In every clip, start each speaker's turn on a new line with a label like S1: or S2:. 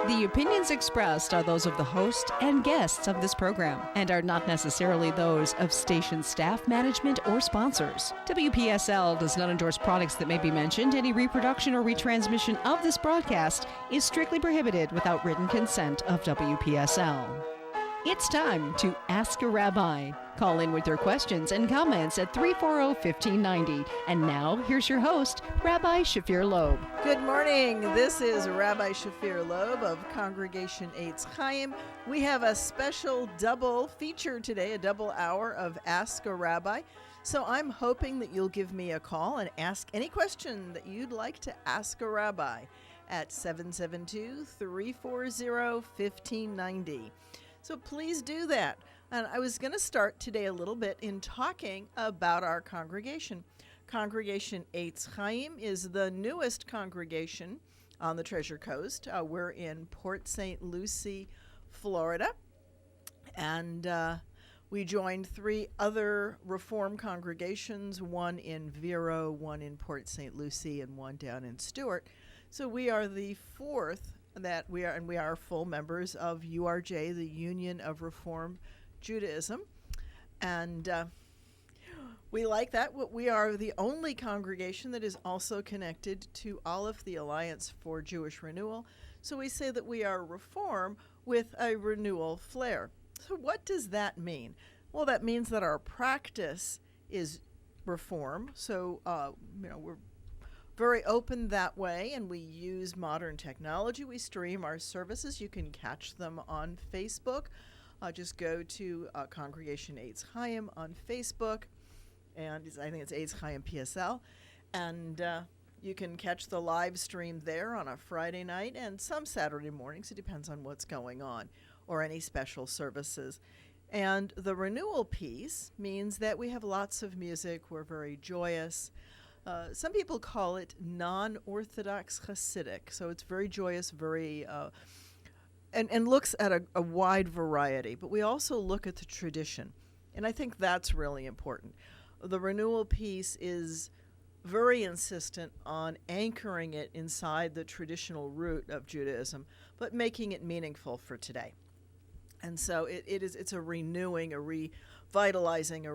S1: The opinions expressed are those of the host and guests of this program and are not necessarily those of station staff, management, or sponsors. WPSL does not endorse products that may be mentioned. Any reproduction or retransmission of this broadcast is strictly prohibited without written consent of WPSL. It's time to Ask a Rabbi. Call in with your questions and comments at 340-1590. And now, here's your host, Rabbi Shafir Lobb.
S2: Good morning. This is Rabbi Shafir Lobb of Congregation Eitz Chayim. We have a special double feature today, a double hour of Ask a Rabbi. So I'm hoping that you'll give me a call and ask any question that you'd like to ask a rabbi at 772-340-1590. So please do that. And I was going to start today a little bit in talking about our congregation. Congregation Eitz Chayim is the newest congregation on the Treasure Coast. We're in Port St. Lucie, Florida. And we joined 3 other Reform congregations, one in Vero, one in Port St. Lucie, and one down in Stewart. So we are the 4th that we are, and we are full members of URJ, the Union of Reform Judaism, and we like that. We are the only congregation that is also connected to Aleph, the Alliance for Jewish Renewal. So we say that we are Reform with a renewal flair. So what does that mean? Well, that means that our practice is Reform. So we're very open that way, and we use modern technology. We stream our services. You can catch them on Facebook. Just go to Congregation Eitz Chayim on Facebook, and I think it's Eitz Chayim PSL, and you can catch the live stream there on a Friday night and some Saturday mornings. It depends on what's going on, or any special services. And the renewal piece means that we have lots of music. We're very joyous. Some people call it non-Orthodox Hasidic, so it's very joyous, very and looks at a wide variety. But we also look at the tradition, and I think that's really important. The renewal piece is very insistent on anchoring it inside the traditional root of Judaism, but making it meaningful for today. And so it's a renewing, a revitalizing,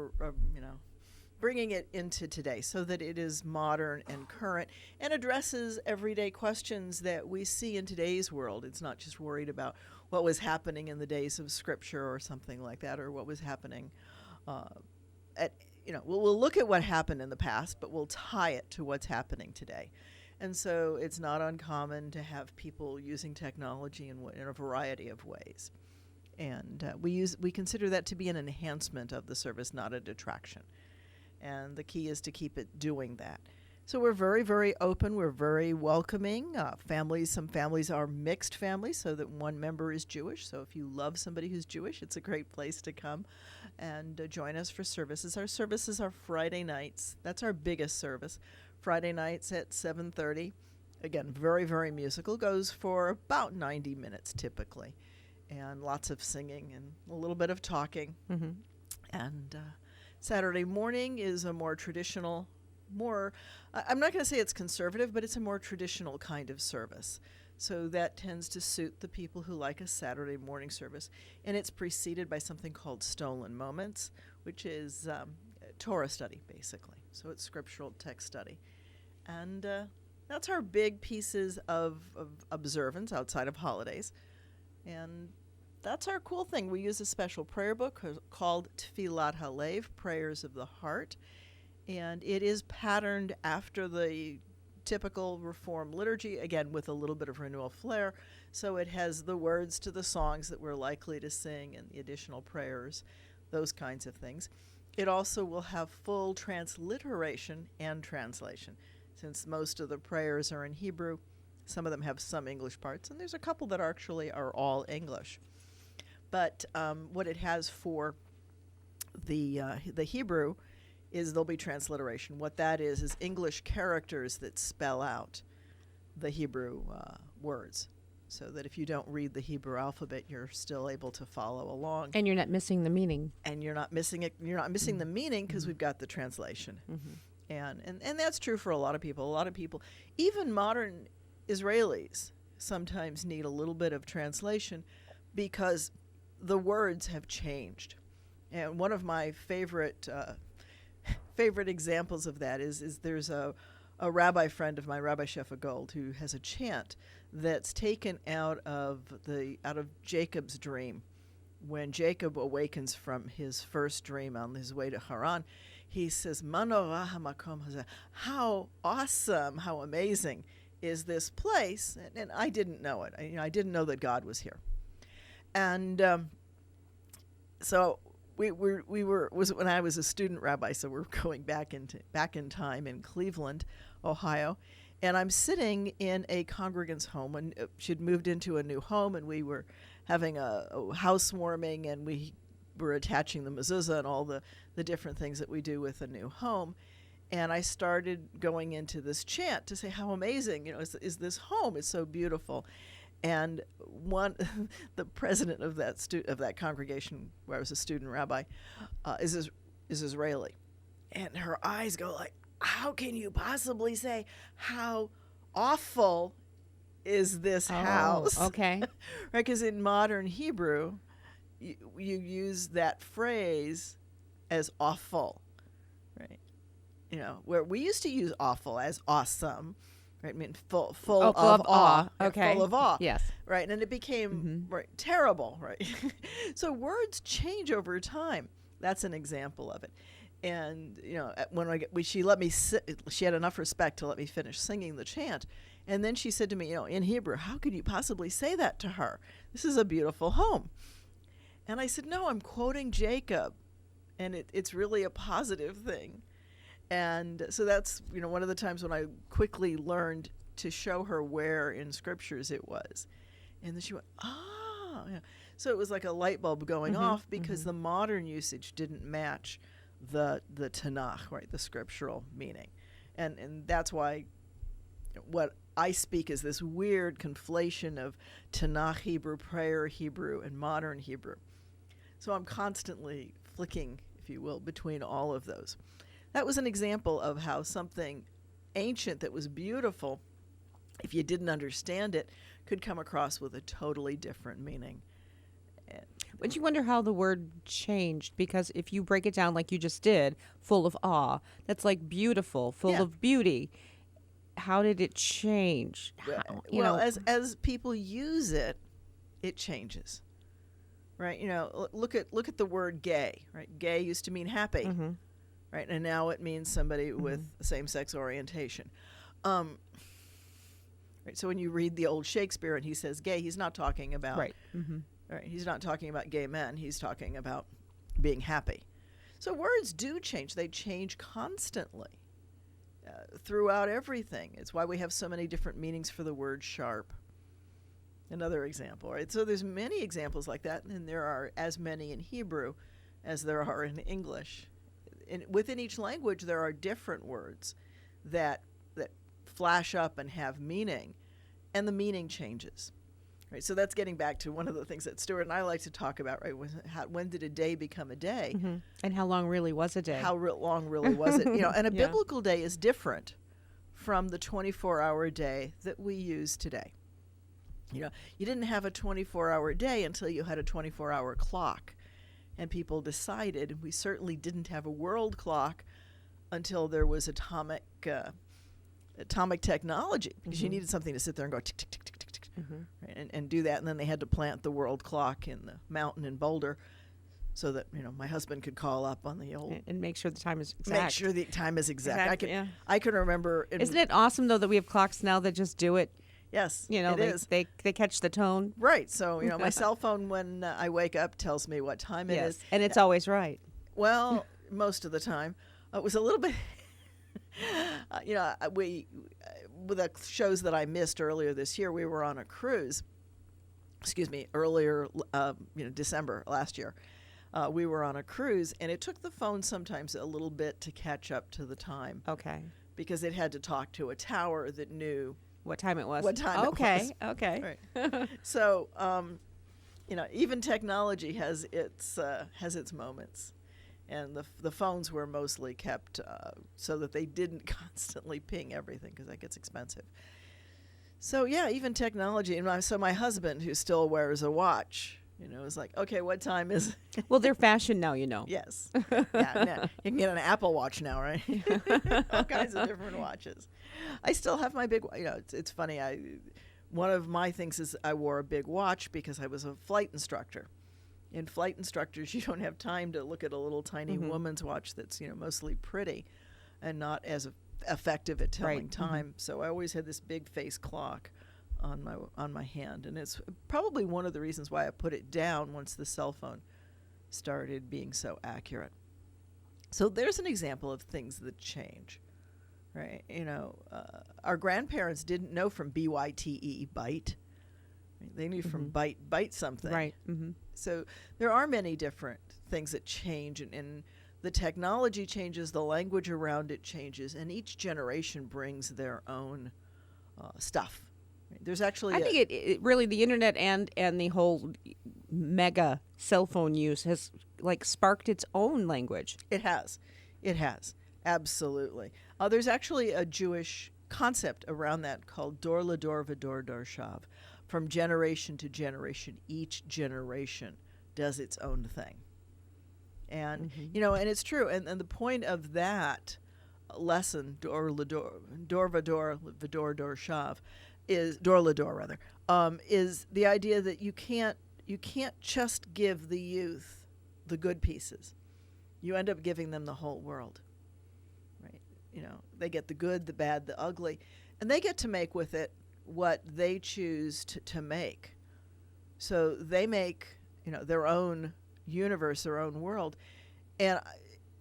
S2: bringing it into today so that it is modern and current and addresses everyday questions that we see in today's world. It's not just worried about what was happening in the days of Scripture or something like that, or what was happening we'll look at what happened in the past, but we'll tie it to what's happening today. And so it's not uncommon to have people using technology in a variety of ways. And we consider that to be an enhancement of the service, not a detraction. And the key is to keep it doing that. So we're very, very open. We're very welcoming. Some families are mixed families, so that one member is Jewish. So if you love somebody who's Jewish, it's a great place to come and join us for services. Our services are Friday nights. That's our biggest service. Friday nights at 7:30. Again, very, very musical. Goes for about 90 minutes typically. And lots of singing and a little bit of talking. Mm-hmm. And Saturday morning is a more traditional, I'm not going to say it's conservative, but it's a more traditional kind of service. So that tends to suit the people who like a Saturday morning service. And it's preceded by something called Stolen Moments, which is Torah study, basically. So it's scriptural text study. And that's our big pieces of observance outside of holidays. And that's our cool thing. We use a special prayer book called Tfilat Halev, Prayers of the Heart. And it is patterned after the typical Reform liturgy, again, with a little bit of renewal flair. So it has the words to the songs that we're likely to sing and the additional prayers, those kinds of things. It also will have full transliteration and translation. Since most of the prayers are in Hebrew, some of them have some English parts, and there's a couple that actually are all English. But what it has for the Hebrew is there'll be transliteration. What that is English characters that spell out the Hebrew words, so that if you don't read the Hebrew alphabet, you're still able to follow along.
S1: And you're not missing the meaning.
S2: And you're not missing it. You're not missing the meaning because we've got the translation. Mm-hmm. And that's true for a lot of people. A lot of people, even modern Israelis, sometimes need a little bit of translation because the words have changed. And one of my favorite examples of that is there's a rabbi friend of mine, Rabbi Shafir Lobb, who has a chant that's taken out of Jacob's dream. When Jacob awakens from his first dream on his way to Haran, he says, "Manorah hamakom hazeh." How awesome, how amazing is this place? And I didn't know it. I didn't know that God was here. And so we were when I was a student rabbi, so we're going back in time in Cleveland, Ohio, and I'm sitting in a congregant's home, and she'd moved into a new home, and we were having a housewarming, and we were attaching the mezuzah and all the different things that we do with a new home. And I started going into this chant to say how amazing, is this home? It's so beautiful. And the president of that congregation where I was a student rabbi is Israeli, and her eyes go like, "How can you possibly say how awful is this house?"
S1: Okay,
S2: right? Because in modern Hebrew, you use that phrase as awful, right? Where we used to use awful as awesome. Right, I mean, full of awe.
S1: Okay.
S2: Full of awe.
S1: Yes.
S2: Right, and it became terrible. Right. So words change over time. That's an example of it. And she let me she had enough respect to let me finish singing the chant, and then she said to me, in Hebrew, "How could you possibly say that to her? This is a beautiful home." And I said, "No, I'm quoting Jacob, and it's really a positive thing." And so that's, one of the times when I quickly learned to show her where in scriptures it was. And then she went, "Oh." Yeah. So it was like a light bulb going off because the modern usage didn't match the Tanakh, right, the scriptural meaning. And that's why what I speak is this weird conflation of Tanakh Hebrew, prayer Hebrew, and modern Hebrew. So I'm constantly flicking, if you will, between all of those. That was an example of how something ancient that was beautiful, if you didn't understand it, could come across with a totally different meaning.
S1: But you wonder how the word changed, because if you break it down like you just did, full of awe, that's like beautiful, full of beauty. How did it change?
S2: As people use it, it changes. Right? Look at the word gay, right? Gay used to mean happy. Right, and now it means somebody with same-sex orientation. Right, so when you read the old Shakespeare and he says gay, he's not talking about right. He's not talking about gay men. He's talking about being happy. So words do change. They change constantly throughout everything. It's why we have so many different meanings for the word sharp. Another example, right? So there's many examples like that, and there are as many in Hebrew as there are in English. Within each language, there are different words that flash up and have meaning, and the meaning changes. Right, so that's getting back to one of the things that Stuart and I like to talk about. Right, when did a day become a day,
S1: and how long really was a day?
S2: How long really was it? And a biblical day is different from the 24-hour day that we use today. You didn't have a 24-hour day until you had a 24-hour clock. And people decided, and we certainly didn't have a world clock until there was atomic technology, because you needed something to sit there and go tick, tick, tick, tick, tick, tick, right, and do that. And then they had to plant the world clock in the mountain in Boulder so that, my husband could call up on the old...
S1: And make sure the time is exact.
S2: Make sure the time is exact. I can remember...
S1: Isn't it awesome, though, that we have clocks now that just do it?
S2: Yes,
S1: it is. They catch the tone.
S2: Right. So, my cell phone, when I wake up, tells me what time it is.
S1: And it's always right.
S2: Well, most of the time. It was a little bit, with the shows that I missed earlier this year, we were on a cruise. Earlier, December last year. We were on a cruise, and it took the phone sometimes a little bit to catch up to the time.
S1: Okay.
S2: Because it had to talk to a tower that knew
S1: what time it was.
S2: Okay.
S1: Okay.
S2: Right. So, even technology has its moments, and the phones were mostly kept so that they didn't constantly ping everything, because that gets expensive. So yeah, even technology. And so my husband, who still wears a watch, is like, okay, what time is it?
S3: Well, they're fashion now,
S2: Yes. Yeah, no, you can get an Apple Watch now, right? All kinds of different watches. I still have my big, it's funny. One of my things is I wore a big watch because I was a flight instructor. In flight instructors, you don't have time to look at a little tiny woman's watch that's, mostly pretty and not as effective at telling time. So I always had this big face clock on my hand, and it's probably one of the reasons why I put it down once the cell phone started being so accurate. So there's an example of things that change, right? Our grandparents didn't know from BYTE, bite. They knew from bite something.
S3: Right.
S2: So there are many different things that change, and the technology changes, the language around it changes, and each generation brings their own stuff. There's actually
S3: I think it really, the internet and the whole mega cell phone use has sparked its own language.
S2: It has. Absolutely. There's actually a Jewish concept around that called Dor Lador V'Dor Dor Shav. From generation to generation, each generation does its own thing. And, and it's true. And the point of that lesson, Dor V'Dor Dor Shav, is Dor Lador rather, is the idea that you can't just give the youth the good pieces. You end up giving them the whole world, right? They get the good, the bad, the ugly, and they get to make with it what they choose to make. So they make, their own universe, their own world. And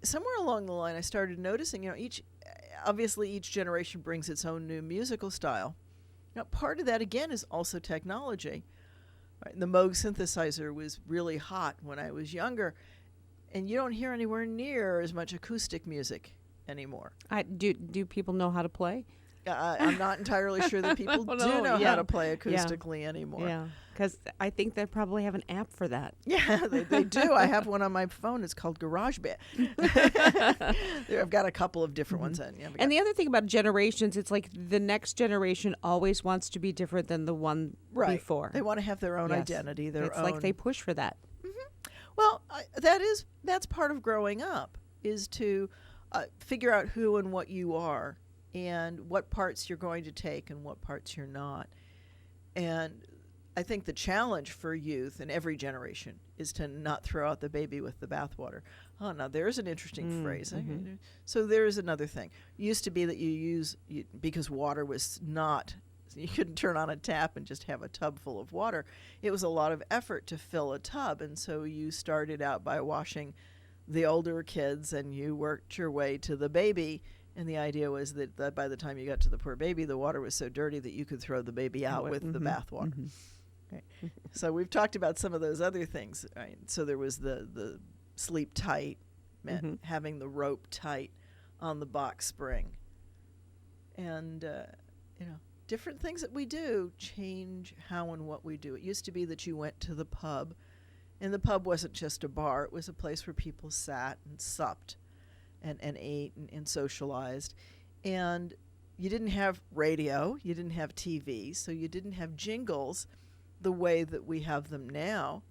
S2: somewhere along the line, I started noticing, each generation brings its own new musical style. Now, part of that, again, is also technology. Right? The Moog synthesizer was really hot when I was younger, and you don't hear anywhere near as much acoustic music anymore.
S3: Do people know how to play?
S2: I'm not entirely sure that people do know how to play acoustically anymore.
S3: Yeah, because I think they probably have an app for that.
S2: Yeah, they do. I have one on my phone. It's called GarageBand. I've got a couple of different ones.
S3: And the other thing about generations, it's like the next generation always wants to be different than the one before.
S2: They want to have their own identity,
S3: it's like they push for that.
S2: Well, that's part of growing up, is to figure out who and what you are, and what parts you're going to take and what parts you're not. And I think the challenge for youth in every generation is to not throw out the baby with the bathwater. Oh, now there's an interesting phrase. So there is another thing. It used to be that because water was not, you couldn't turn on a tap and just have a tub full of water. It was a lot of effort to fill a tub. And so you started out by washing the older kids, and you worked your way to the baby. And the idea was that by the time you got to the poor baby, the water was so dirty that you could throw the baby out with the bathwater. Right. So we've talked about some of those other things. Right? So there was the sleep tight, meant having the rope tight on the box spring. And, different things that we do change how and what we do. It used to be that you went to the pub, and the pub wasn't just a bar. It was a place where people sat and supped and ate and socialized. And you didn't have radio, you didn't have TV, so you didn't have jingles the way that we have them now.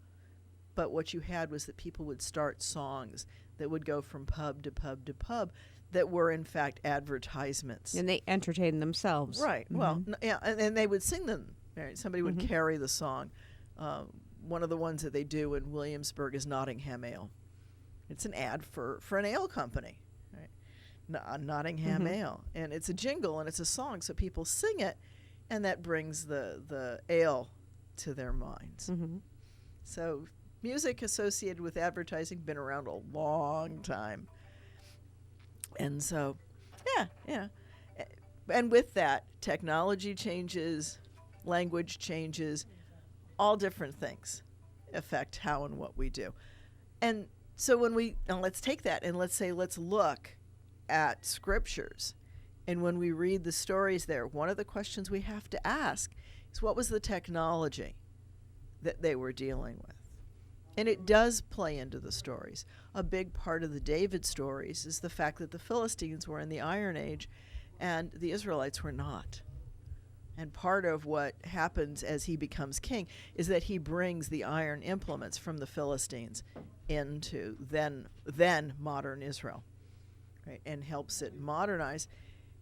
S2: But what you had was that people would start songs that would go from pub to pub to pub that were, in fact, advertisements.
S3: And they entertained themselves.
S2: Right. Well, and they would sing them. Right? Somebody would carry the song. One of the ones that they do in Williamsburg is Nottingham Ale. It's an ad for an ale company, right? Nottingham Ale. And it's a jingle and it's a song, so people sing it, and that brings the ale to their minds. So music associated with advertising been around a long time. And so, yeah. And with that, technology changes, language changes, all different things affect how and what we do. And so let's take that and let's look at scriptures. And when we read the stories there, one of the questions we have to ask is, what was the technology that they were dealing with? And it does play into the stories. A big part of the David stories is the fact that the Philistines were in the Iron Age and the Israelites were not. And part of what happens as he becomes king is that he brings the iron implements from the Philistines into then modern Israel, right, and helps it modernize.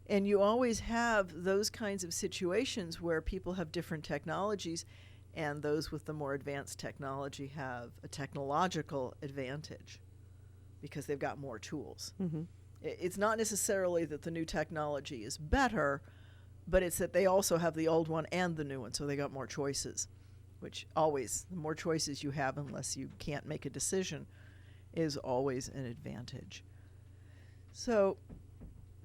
S2: And you always have those kinds of situations where people have different technologies, and those with the more advanced technology have a technological advantage because they've got more tools.
S3: Mm-hmm.
S2: It's not necessarily that the new technology is better, but it's that they also have the old one and the new one, so they got more choices, which always, the more choices you have, unless you can't make a decision, is always an advantage. So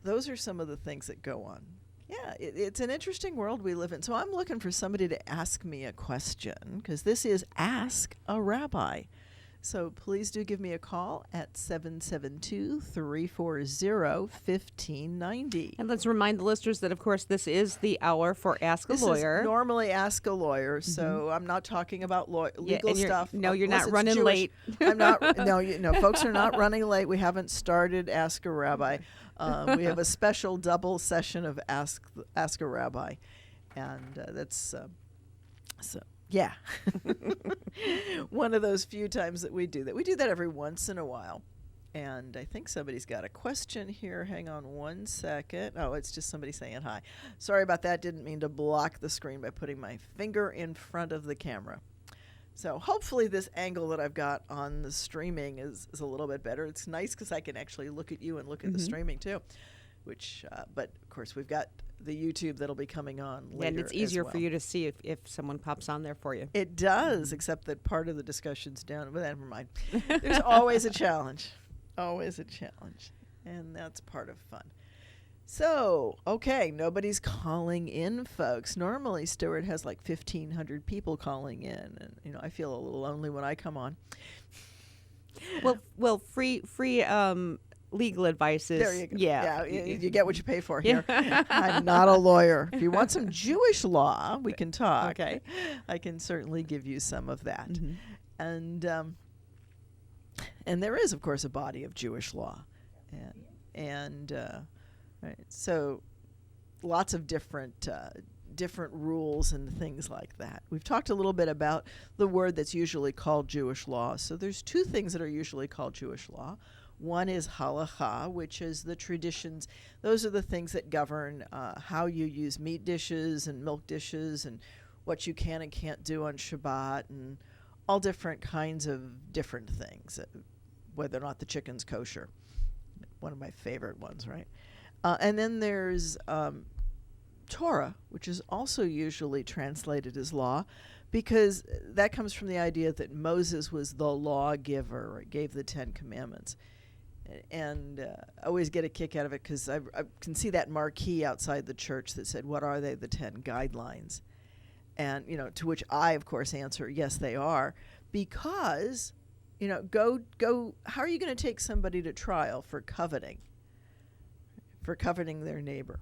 S2: those are some of the things that go on. Yeah, it's an interesting world we live in. So I'm looking for somebody to ask me a question, because this is Ask a Rabbi. So please do give me a call at 772-340-1590.
S3: And let's remind the listeners that, of course, this is the hour for Ask a Lawyer.
S2: This is normally Ask a Lawyer, so I'm not talking about legal stuff.
S3: No, you're
S2: unless
S3: not
S2: it's
S3: running
S2: Jewish.
S3: late.
S2: I'm not. No, folks are not running late. We haven't started Ask a Rabbi. We have a special double session of Ask a Rabbi, and that's so. Yeah. One of those few times that we do that. We do that every once in a while. And I think somebody's got a question here. Hang on one second. Oh, it's just somebody saying hi. Sorry about that. Didn't mean to block the screen by putting my finger in front of the camera. So hopefully this angle that I've got on the streaming is a little bit better. It's nice because I can actually look at you and look at the streaming too. Which, but of course we've got the YouTube that'll be coming on later.
S3: And it's easier for you to see if someone pops on there for you.
S2: It does, except that part of the discussion's down. But never mind. There's always a challenge. Always a challenge. And that's part of fun. So, okay, nobody's calling in, folks. Normally, Stuart has like 1,500 people calling in. And, I feel a little lonely when I come on.
S3: Well, free legal advice is...
S2: There you go.
S3: Yeah.
S2: You get what you pay for here. I'm not a lawyer. If you want some Jewish law, we can talk.
S3: Okay.
S2: I can certainly give you some of that.
S3: Mm-hmm.
S2: And there is, of course, a body of Jewish law. Right, so lots of different rules and things like that. We've talked a little bit about the word that's usually called Jewish law. So there's two things that are usually called Jewish law. One is halacha, which is the traditions. Those are the things that govern how you use meat dishes and milk dishes and what you can and can't do on Shabbat and all different kinds of different things, whether or not the chicken's kosher. One of my favorite ones, right? And then there's Torah, which is also usually translated as law, because that comes from the idea that Moses was the lawgiver, or gave the Ten Commandments. And I always get a kick out of it because I can see that marquee outside the church that said, what are they, the 10 guidelines? And, to which I, of course, answer, yes, they are. Because, how are you going to take somebody to trial for coveting their neighbor?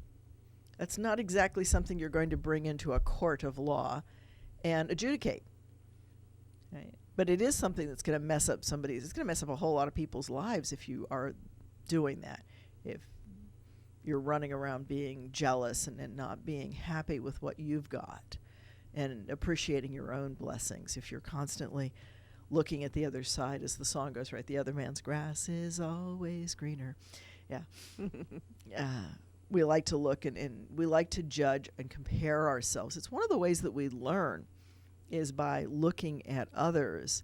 S2: That's not exactly something you're going to bring into a court of law and adjudicate. Right? But it is something that's going to mess up it's going to mess up a whole lot of people's lives if you are doing that. If you're running around being jealous and not being happy with what you've got and appreciating your own blessings. If you're constantly looking at the other side, as the song goes, right? The other man's grass is always greener. Yeah. We like to look and we like to judge and compare ourselves. It's one of the ways that we learn is by looking at others,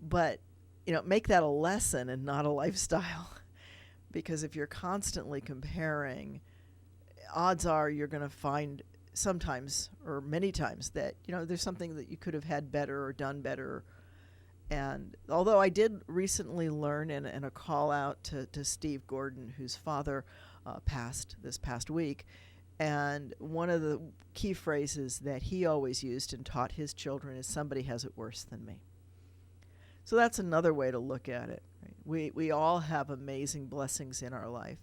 S2: but make that a lesson and not a lifestyle. Because if you're constantly comparing, odds are you're going to find sometimes or many times that there's something that you could have had better or done better. And although I did recently learn in a call out to Steve Gordon, whose father passed this past week, and one of the key phrases that he always used and taught his children is, somebody has it worse than me. So that's another way to look at it. Right? We all have amazing blessings in our life.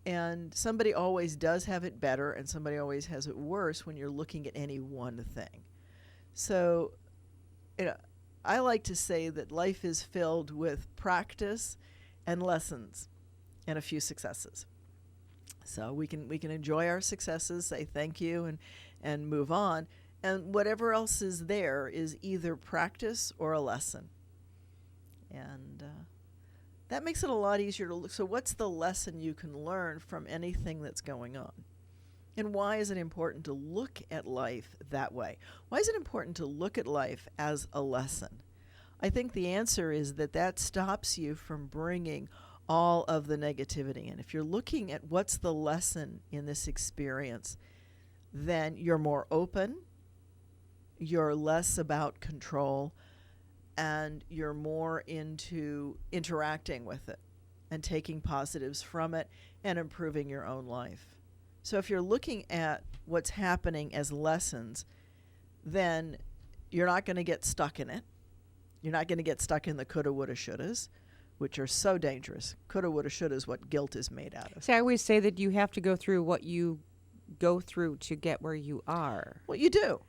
S2: And somebody always does have it better, and somebody always has it worse when you're looking at any one thing. So, I like to say that life is filled with practice and lessons and a few successes. So we can enjoy our successes, say thank you, and move on. And whatever else is there is either practice or a lesson. And that makes it a lot easier to look. So what's the lesson you can learn from anything that's going on? And why is it important to look at life that way? Why is it important to look at life as a lesson? I think the answer is that stops you from bringing all of the negativity in. If you're looking at what's the lesson in this experience, then you're more open, you're less about control, and you're more into interacting with it and taking positives from it and improving your own life. So if you're looking at what's happening as lessons, then you're not going to get stuck in it. You're not going to get stuck in the coulda, woulda, shouldas, which are so dangerous. Coulda, woulda, shoulda is what guilt is made out of.
S3: See, I always say that you have to go through what you go through to get where you are.
S2: Well, you do.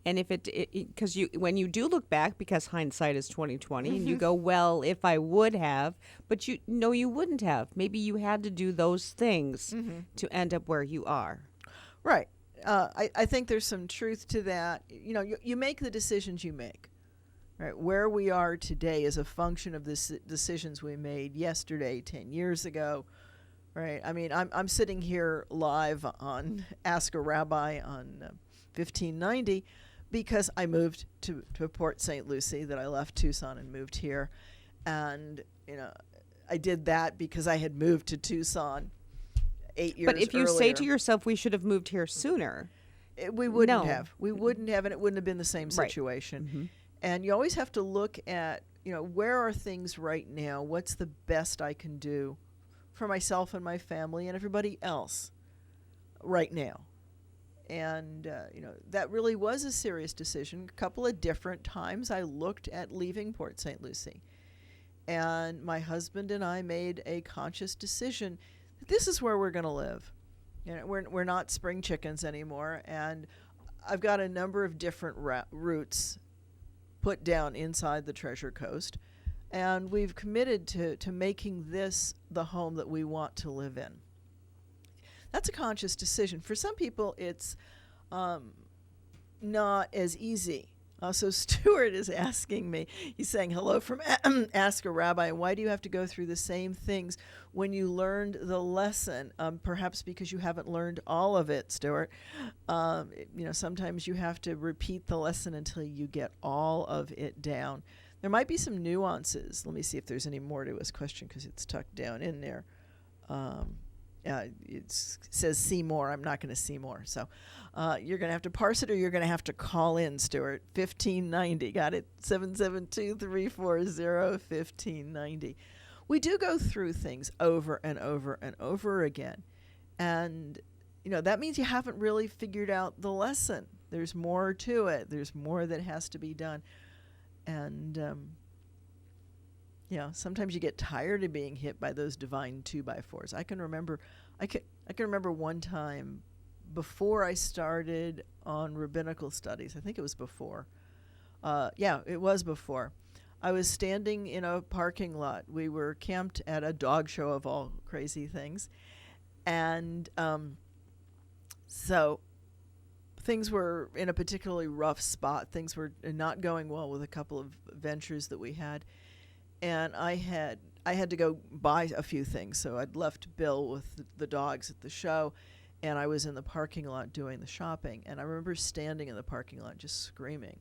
S3: And if because when you do look back, because hindsight is 20/20, and you go, well, if I would have, but you wouldn't have. Maybe you had to do those things to end up where you are.
S2: Right. I think there's some truth to that. You make the decisions you make. Right. Where we are today is a function of the decisions we made yesterday, 10 years ago. Right. I mean, I'm sitting here live on Ask a Rabbi on 1590 because I moved to Port St. Lucie, that I left Tucson and moved here. And, I did that because I had moved to Tucson 8 years earlier.
S3: But if you say to yourself, we should have moved here sooner.
S2: We wouldn't have. We wouldn't have, and it wouldn't have been the same situation.
S3: Right. Mm-hmm.
S2: And you always have to look at, where are things right now? What's the best I can do for myself and my family and everybody else right now? And, that really was a serious decision. A couple of different times I looked at leaving Port St. Lucie. And my husband and I made a conscious decision that this is where we're going to live. We're not spring chickens anymore. And I've got a number of different routes put down inside the Treasure Coast. And we've committed to making this the home that we want to live in. That's a conscious decision. For some people, it's not as easy. So Stuart is asking me, he's saying, hello from Ask a Rabbi, why do you have to go through the same things when you learned the lesson? Perhaps because you haven't learned all of it, Stuart. Sometimes you have to repeat the lesson until you get all of it down. There might be some nuances. Let me see if there's any more to his question because it's tucked down in there. It says see more. I'm not going to see more. So you're going to have to parse it, or you're going to have to call in, Stuart. 1590. Got it? 772-340-1590. We do go through things over and over and over again. And, that means you haven't really figured out the lesson. There's more to it. There's more that has to be done. And, sometimes you get tired of being hit by those divine 2x4s. I can remember one time before I started on rabbinical studies. I think it was before. It was before. I was standing in a parking lot. We were camped at a dog show of all crazy things. And so things were in a particularly rough spot. Things were not going well with a couple of ventures that we had. And I had to go buy a few things. So I'd left Bill with the dogs at the show, and I was in the parking lot doing the shopping. And I remember standing in the parking lot just screaming,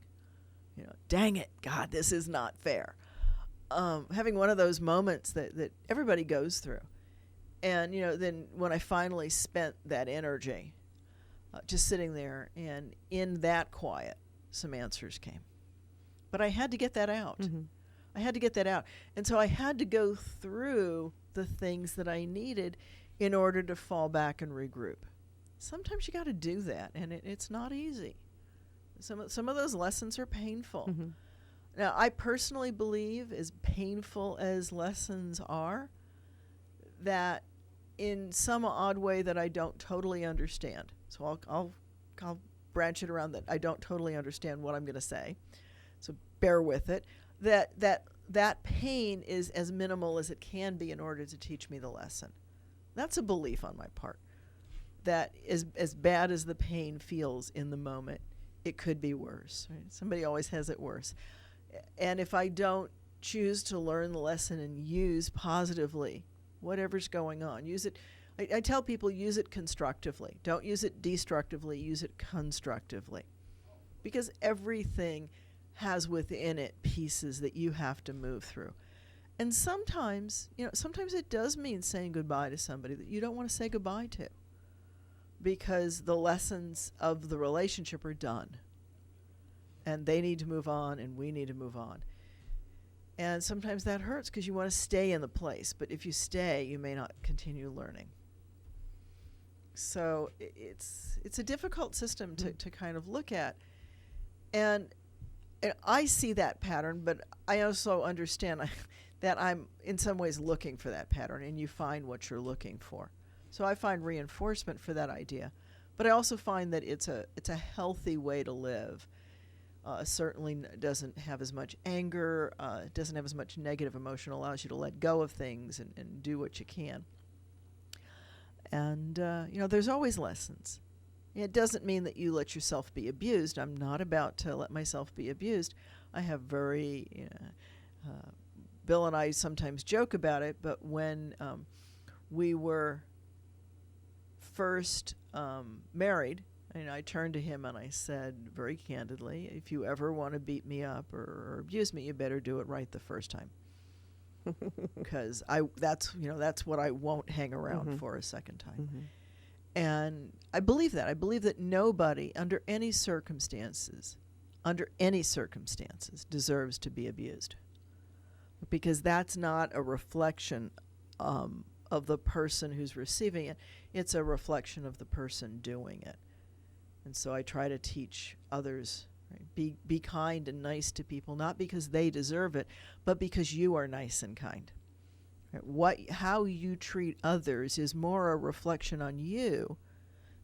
S2: dang it, God, this is not fair. Having one of those moments that everybody goes through. And, then when I finally spent that energy just sitting there, and in that quiet, some answers came. But I had to get that out. Mm-hmm. I had to get that out. And so I had to go through the things that I needed in order to fall back and regroup. Sometimes you got to do that, and it's not easy. Some of those lessons are painful. Mm-hmm. Now, I personally believe, as painful as lessons are, that in some odd way that I don't totally understand. So I'll branch it around that I don't totally understand what I'm going to say. So bear with it. That pain is as minimal as it can be in order to teach me the lesson. That's a belief on my part. that as bad as the pain feels in the moment, it could be worse. Right? Somebody always has it worse. And if I don't choose to learn the lesson and use positively whatever's going on, use it. I tell people, use it constructively. Don't use it destructively. Use it constructively. Because everything has within it pieces that you have to move through. And sometimes it does mean saying goodbye to somebody that you don't want to say goodbye to, because the lessons of the relationship are done. And they need to move on, and we need to move on. And sometimes that hurts because you want to stay in the place. But if you stay, you may not continue learning. So it's a difficult system to kind of look at. And I see that pattern, but I also understand that I'm in some ways looking for that pattern, and you find what you're looking for. So I find reinforcement for that idea. But I also find that it's a healthy way to live. Certainly doesn't have as much anger, doesn't have as much negative emotion, allows you to let go of things and do what you can. And, there's always lessons. It doesn't mean that you let yourself be abused. I'm not about to let myself be abused. I have Bill and I sometimes joke about it, but when we were first married, I turned to him and I said very candidly, if you ever want to beat me up or abuse me, you better do it right the first time. Because that's what I won't hang around for a second time. And I believe that. I believe that nobody under any circumstances deserves to be abused. Because that's not a reflection of the person who's receiving it. It's a reflection of the person doing it. And so I try to teach others, right? Be kind and nice to people, not because they deserve it, but because you are nice and kind. Right? How you treat others is more a reflection on you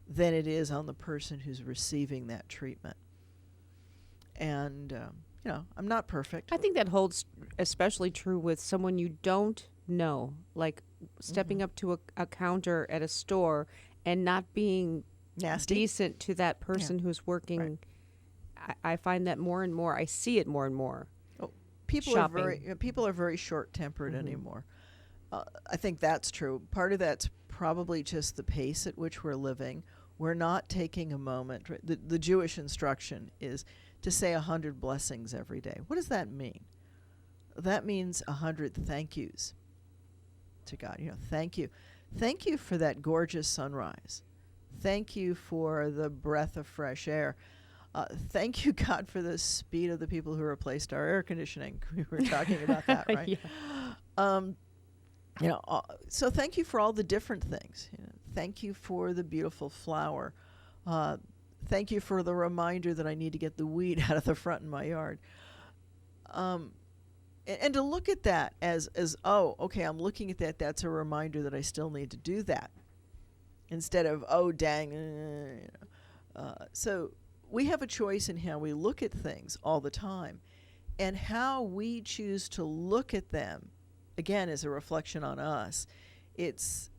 S2: than it is on the person who's receiving that treatment. And, I'm not perfect.
S3: I think that holds especially true with someone you don't know, like stepping up to a counter at a store and not being
S2: nasty,
S3: decent to that person who's working. Right. I find that more and more. I see it more and more.
S2: Oh, people are very short-tempered anymore. I think that's true. Part of that's probably just the pace at which we're living. We're not taking a moment. Right? The Jewish instruction is to say 100 blessings every day. What does that mean? That means 100 thank yous to God. Thank you. Thank you for that gorgeous sunrise. Thank you for the breath of fresh air. Thank you, God, for the speed of the people who replaced our air conditioning. We were talking about that, right? So thank you for all the different things. Thank you for the beautiful flower. Thank you for the reminder that I need to get the weed out of the front in my yard. And to look at that as okay, I'm looking at that. That's a reminder that I still need to do that. Instead of, oh, dang. So we have a choice in how we look at things all the time. And how we choose to look at them, again, is a reflection on us. It's,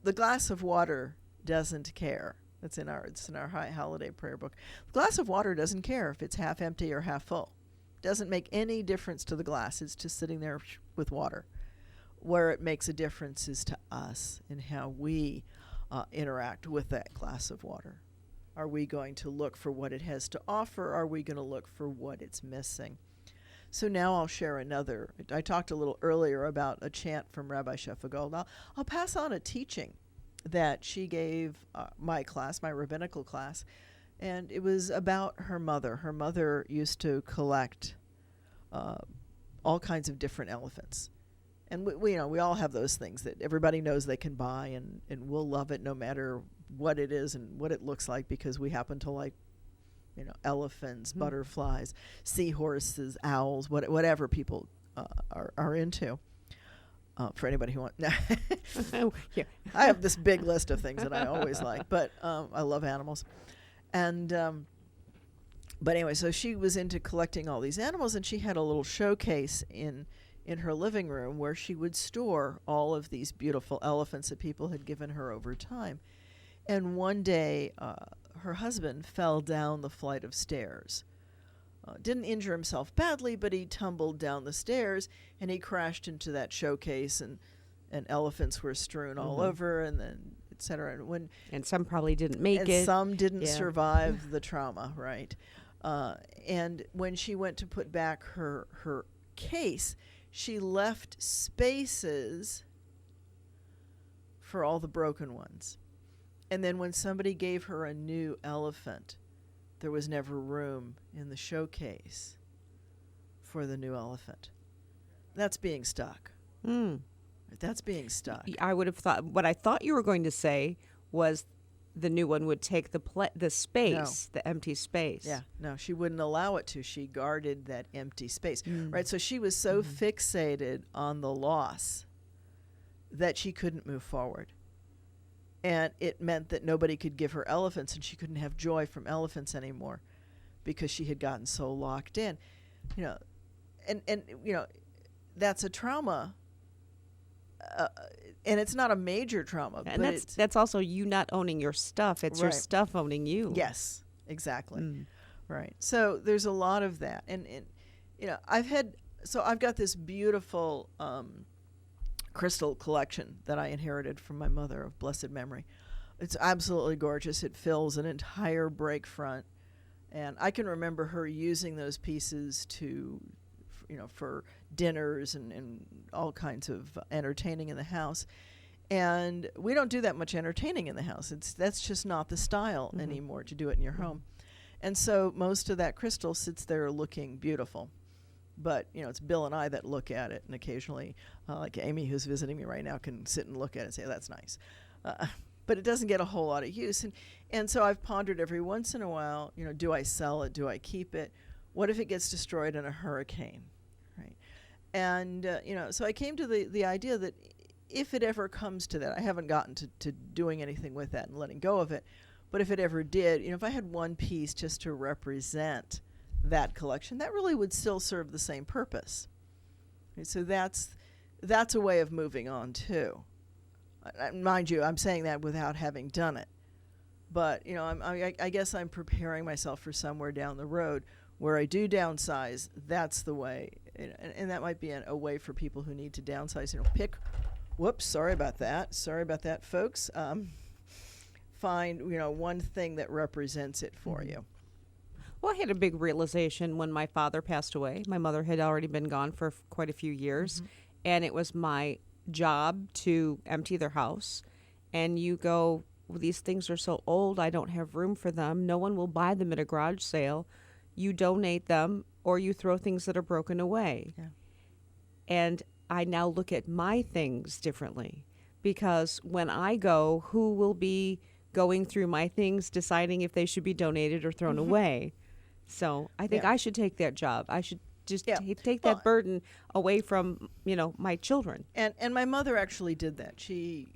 S2: the glass of water doesn't care. It's in our high holiday prayer book. The glass of water doesn't care if it's half empty or half full. It doesn't make any difference to the glass. It's just sitting there with water. Where it makes a difference is to us in how we interact with that glass of water. Are we going to look for what it has to offer? Are we going to look for what it's missing? So now I'll share another. I talked a little earlier about a chant from Rabbi Shafir Lobb. I'll pass on a teaching that she gave my class, my rabbinical class, and it was about her mother. Her mother used to collect all kinds of different elephants. And we all have those things that everybody knows they can buy, and we'll love it no matter what it is and what it looks like, because we happen to like, elephants, butterflies, seahorses, owls, whatever people are into. For anybody who wants, I have this big list of things that I always like, but I love animals. And but anyway, so she was into collecting all these animals, and she had a little showcase in her living room where she would store all of these beautiful elephants that people had given her over time. And one day, her husband fell down the flight of stairs. Didn't injure himself badly, but he tumbled down the stairs and he crashed into that showcase, and elephants were strewn all over, and then etc.
S3: And some probably didn't make
S2: and
S3: it.
S2: some didn't survive the trauma, right? And when she went to put back her case, she left spaces for all the broken ones. And then when somebody gave her a new elephant, there was never room in the showcase for the new elephant. That's being stuck. That's being stuck.
S3: I would have thought, what I thought you were going to say was the new one would take the space, the empty space.
S2: Yeah, no, she wouldn't allow it to. She guarded that empty space, right? So she was so fixated on the loss that she couldn't move forward. And it meant that nobody could give her elephants, and she couldn't have joy from elephants anymore because she had gotten so locked in. You know, and you know, that's a trauma. And it's not a major trauma.
S3: And
S2: but
S3: that's also you not owning your stuff. It's your stuff owning you.
S2: Yes, exactly. Right. So there's a lot of that. And you know, I've got this beautiful crystal collection that I inherited from my mother of blessed memory. It's absolutely gorgeous. It fills an entire break front. And I can remember her using those pieces to, you know, for dinners and all kinds of entertaining in the house. And we don't do that much entertaining in the house. That's just not the style anymore to do it in your home. And so most of that crystal sits there looking beautiful. But, you know, it's Bill and I that look at it, and occasionally, like Amy, who's visiting me right now, can sit and look at it and say, that's nice. But it doesn't get a whole lot of use. And so I've pondered every once in a while, you know, do I sell it? Do I keep it? What if it gets destroyed in a hurricane? Right? And, you know, so I came to the idea that if it ever comes to that, I haven't gotten to doing anything with that and letting go of it, but if it ever did, you know, if I had one piece just to represent that collection, that really would still serve the same purpose. Right? So that's a way of moving on too. Mind you, I'm saying that without having done it. But, you know, I guess I'm preparing myself for somewhere down the road where I do downsize. That's the way. And that might be a way for people who need to downsize. You know, whoops, sorry about that, folks. Find, you know, one thing that represents it for you.
S3: Well, I had a big realization when my father passed away. My mother had already been gone for quite a few years, and it was my job to empty their house. And you go, well, these things are so old, I don't have room for them. No one will buy them at a garage sale. You donate them, or you throw things that are broken away. Yeah. And I now look at my things differently, because when I go, who will be going through my things, deciding if they should be donated or thrown away? So I think I should take that job. I should just take that burden away from, you know, my children.
S2: And my mother actually did that. She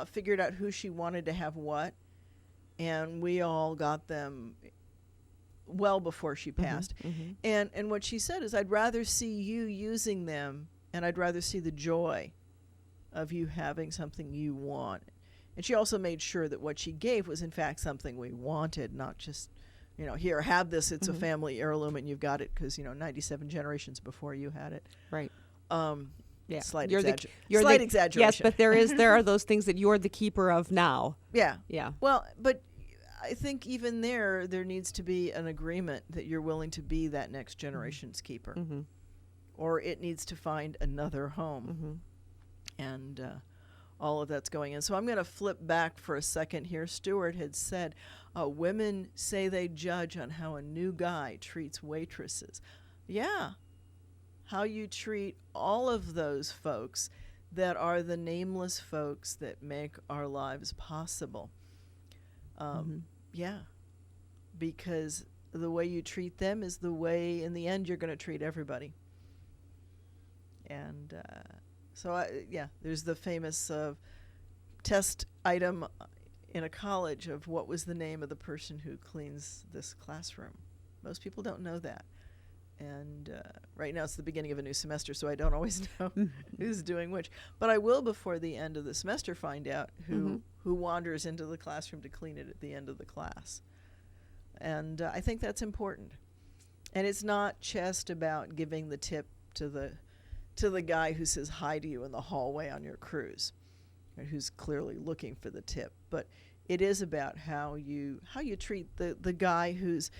S2: figured out who she wanted to have what, and we all got them well before she passed. And what she said is, I'd rather see you using them, and I'd rather see the joy of you having something you want. And she also made sure that what she gave was in fact something we wanted, not just, you know, here, have this, it's a family heirloom and you've got it because, you know, 97 generations before you had it.
S3: Right.
S2: Yeah. Slight
S3: exaggeration. Yes, but there are those things that you're the keeper of now.
S2: Yeah.
S3: Yeah.
S2: Well, but I think even there needs to be an agreement that you're willing to be that next generation's keeper. Or it needs to find another home. And all of that's going in. So I'm going to flip back for a second here. Stuart had said, women say they judge on how a new guy treats waitresses. Yeah. How you treat all of those folks that are the nameless folks that make our lives possible. Yeah. Because the way you treat them is the way, in the end, you're going to treat everybody. And so, there's the famous test item in a college of what was the name of the person who cleans this classroom. Most people don't know that. And right now it's the beginning of a new semester, so I don't always know who's doing which. But I will, before the end of the semester, find out who wanders into the classroom to clean it at the end of the class. And I think that's important. And it's not just about giving the tip to the guy who says hi to you in the hallway on your cruise, right, who's clearly looking for the tip. But it is about how you treat the guy who's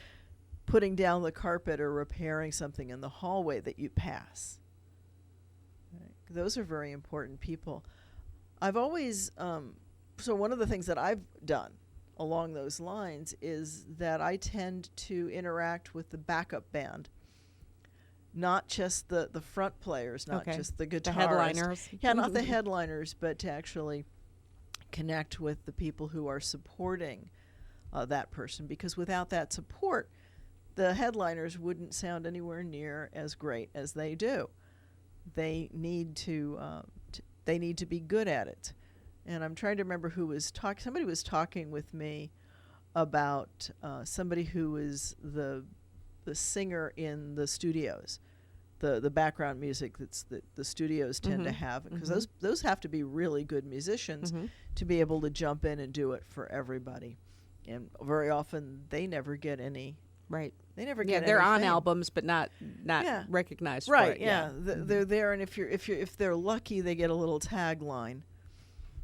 S2: putting down the carpet or repairing something in the hallway that you pass. Right? Those are very important people. I've always, so one of the things that I've done along those lines is that I tend to interact with the backup band, not just the front players, not just the guitarists.
S3: The headliners.
S2: Yeah, not the headliners, but to actually connect with the people who are supporting that person, because without that support, the headliners wouldn't sound anywhere near as great as they do. They need to be good at it. And I'm trying to remember who was talking. Somebody was talking with me about somebody who is the singer in the studios, the background music that the studios tend to have, because those have to be really good musicians to be able to jump in and do it for everybody. And very often they never get any.
S3: Right.
S2: They never get.
S3: They're
S2: anything.
S3: on albums, but not recognized.
S2: Right.
S3: For it.
S2: Yeah. They're there, and if they're lucky, they get a little tagline,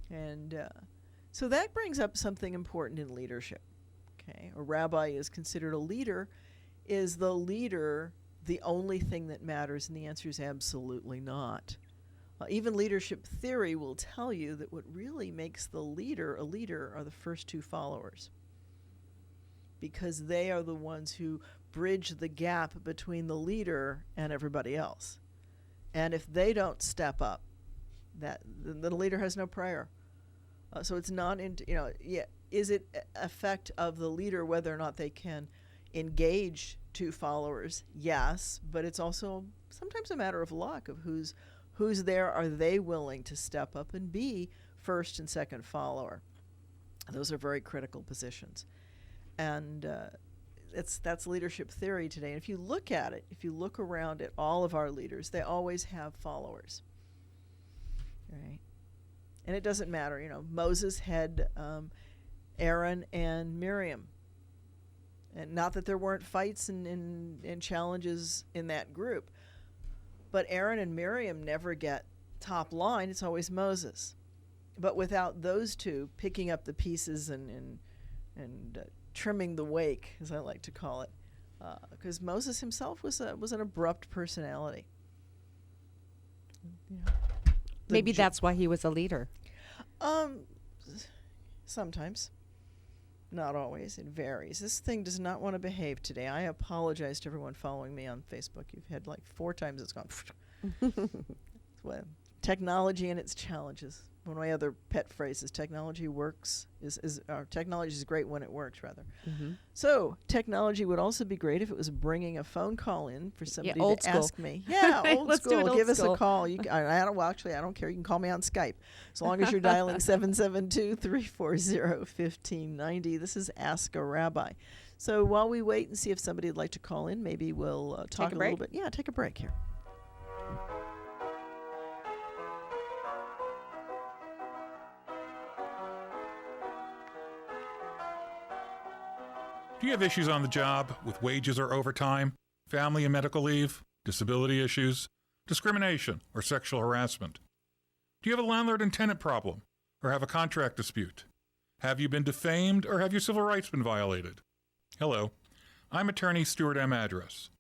S2: and so that brings up something important in leadership. Okay, a rabbi is considered a leader. Is the leader the only thing that matters? And the answer is absolutely not. Even leadership theory will tell you that what really makes the leader a leader are the first two followers, because they are the ones who bridge the gap between the leader and everybody else. And if they don't step up, then the leader has no prayer. So it's not, is it effect of the leader whether or not they can engage two followers? Yes, but it's also sometimes a matter of luck of who's there. Are they willing to step up and be first and second follower? Those are very critical positions. And that's leadership theory today. And if you look at it, if you look around at all of our leaders, they always have followers, right? And it doesn't matter. Moses had Aaron and Miriam. And not that there weren't fights and challenges in that group, but Aaron and Miriam never get top line. It's always Moses. But without those two picking up the pieces and trimming the wake, as I like to call it, because Moses himself was an abrupt personality. Yeah.
S3: Maybe that's why he was a leader.
S2: Sometimes. Not always. It varies. This thing does not want to behave today. I apologize to everyone following me on Facebook. You've had like 4 times it's gone. Well, technology and its challenges. One of my other pet phrases, technology works, technology is great when it works, rather. So technology would also be great if it was bringing a phone call in for somebody to ask me. Yeah, old
S3: Let's
S2: school.
S3: do it
S2: Give us
S3: school.
S2: a call. I don't care. You can call me on Skype. As long as you're dialing 772-340-1590. This is Ask a Rabbi. So while we wait and see if somebody would like to call in, maybe we'll talk a little bit. Yeah, take a break here.
S4: Do you have issues on the job with wages or overtime, family and medical leave, disability issues, discrimination, or sexual harassment? Do you have a landlord and tenant problem or have a contract dispute? Have you been defamed or have your civil rights been violated? Hello, I'm attorney Stuart M. Address,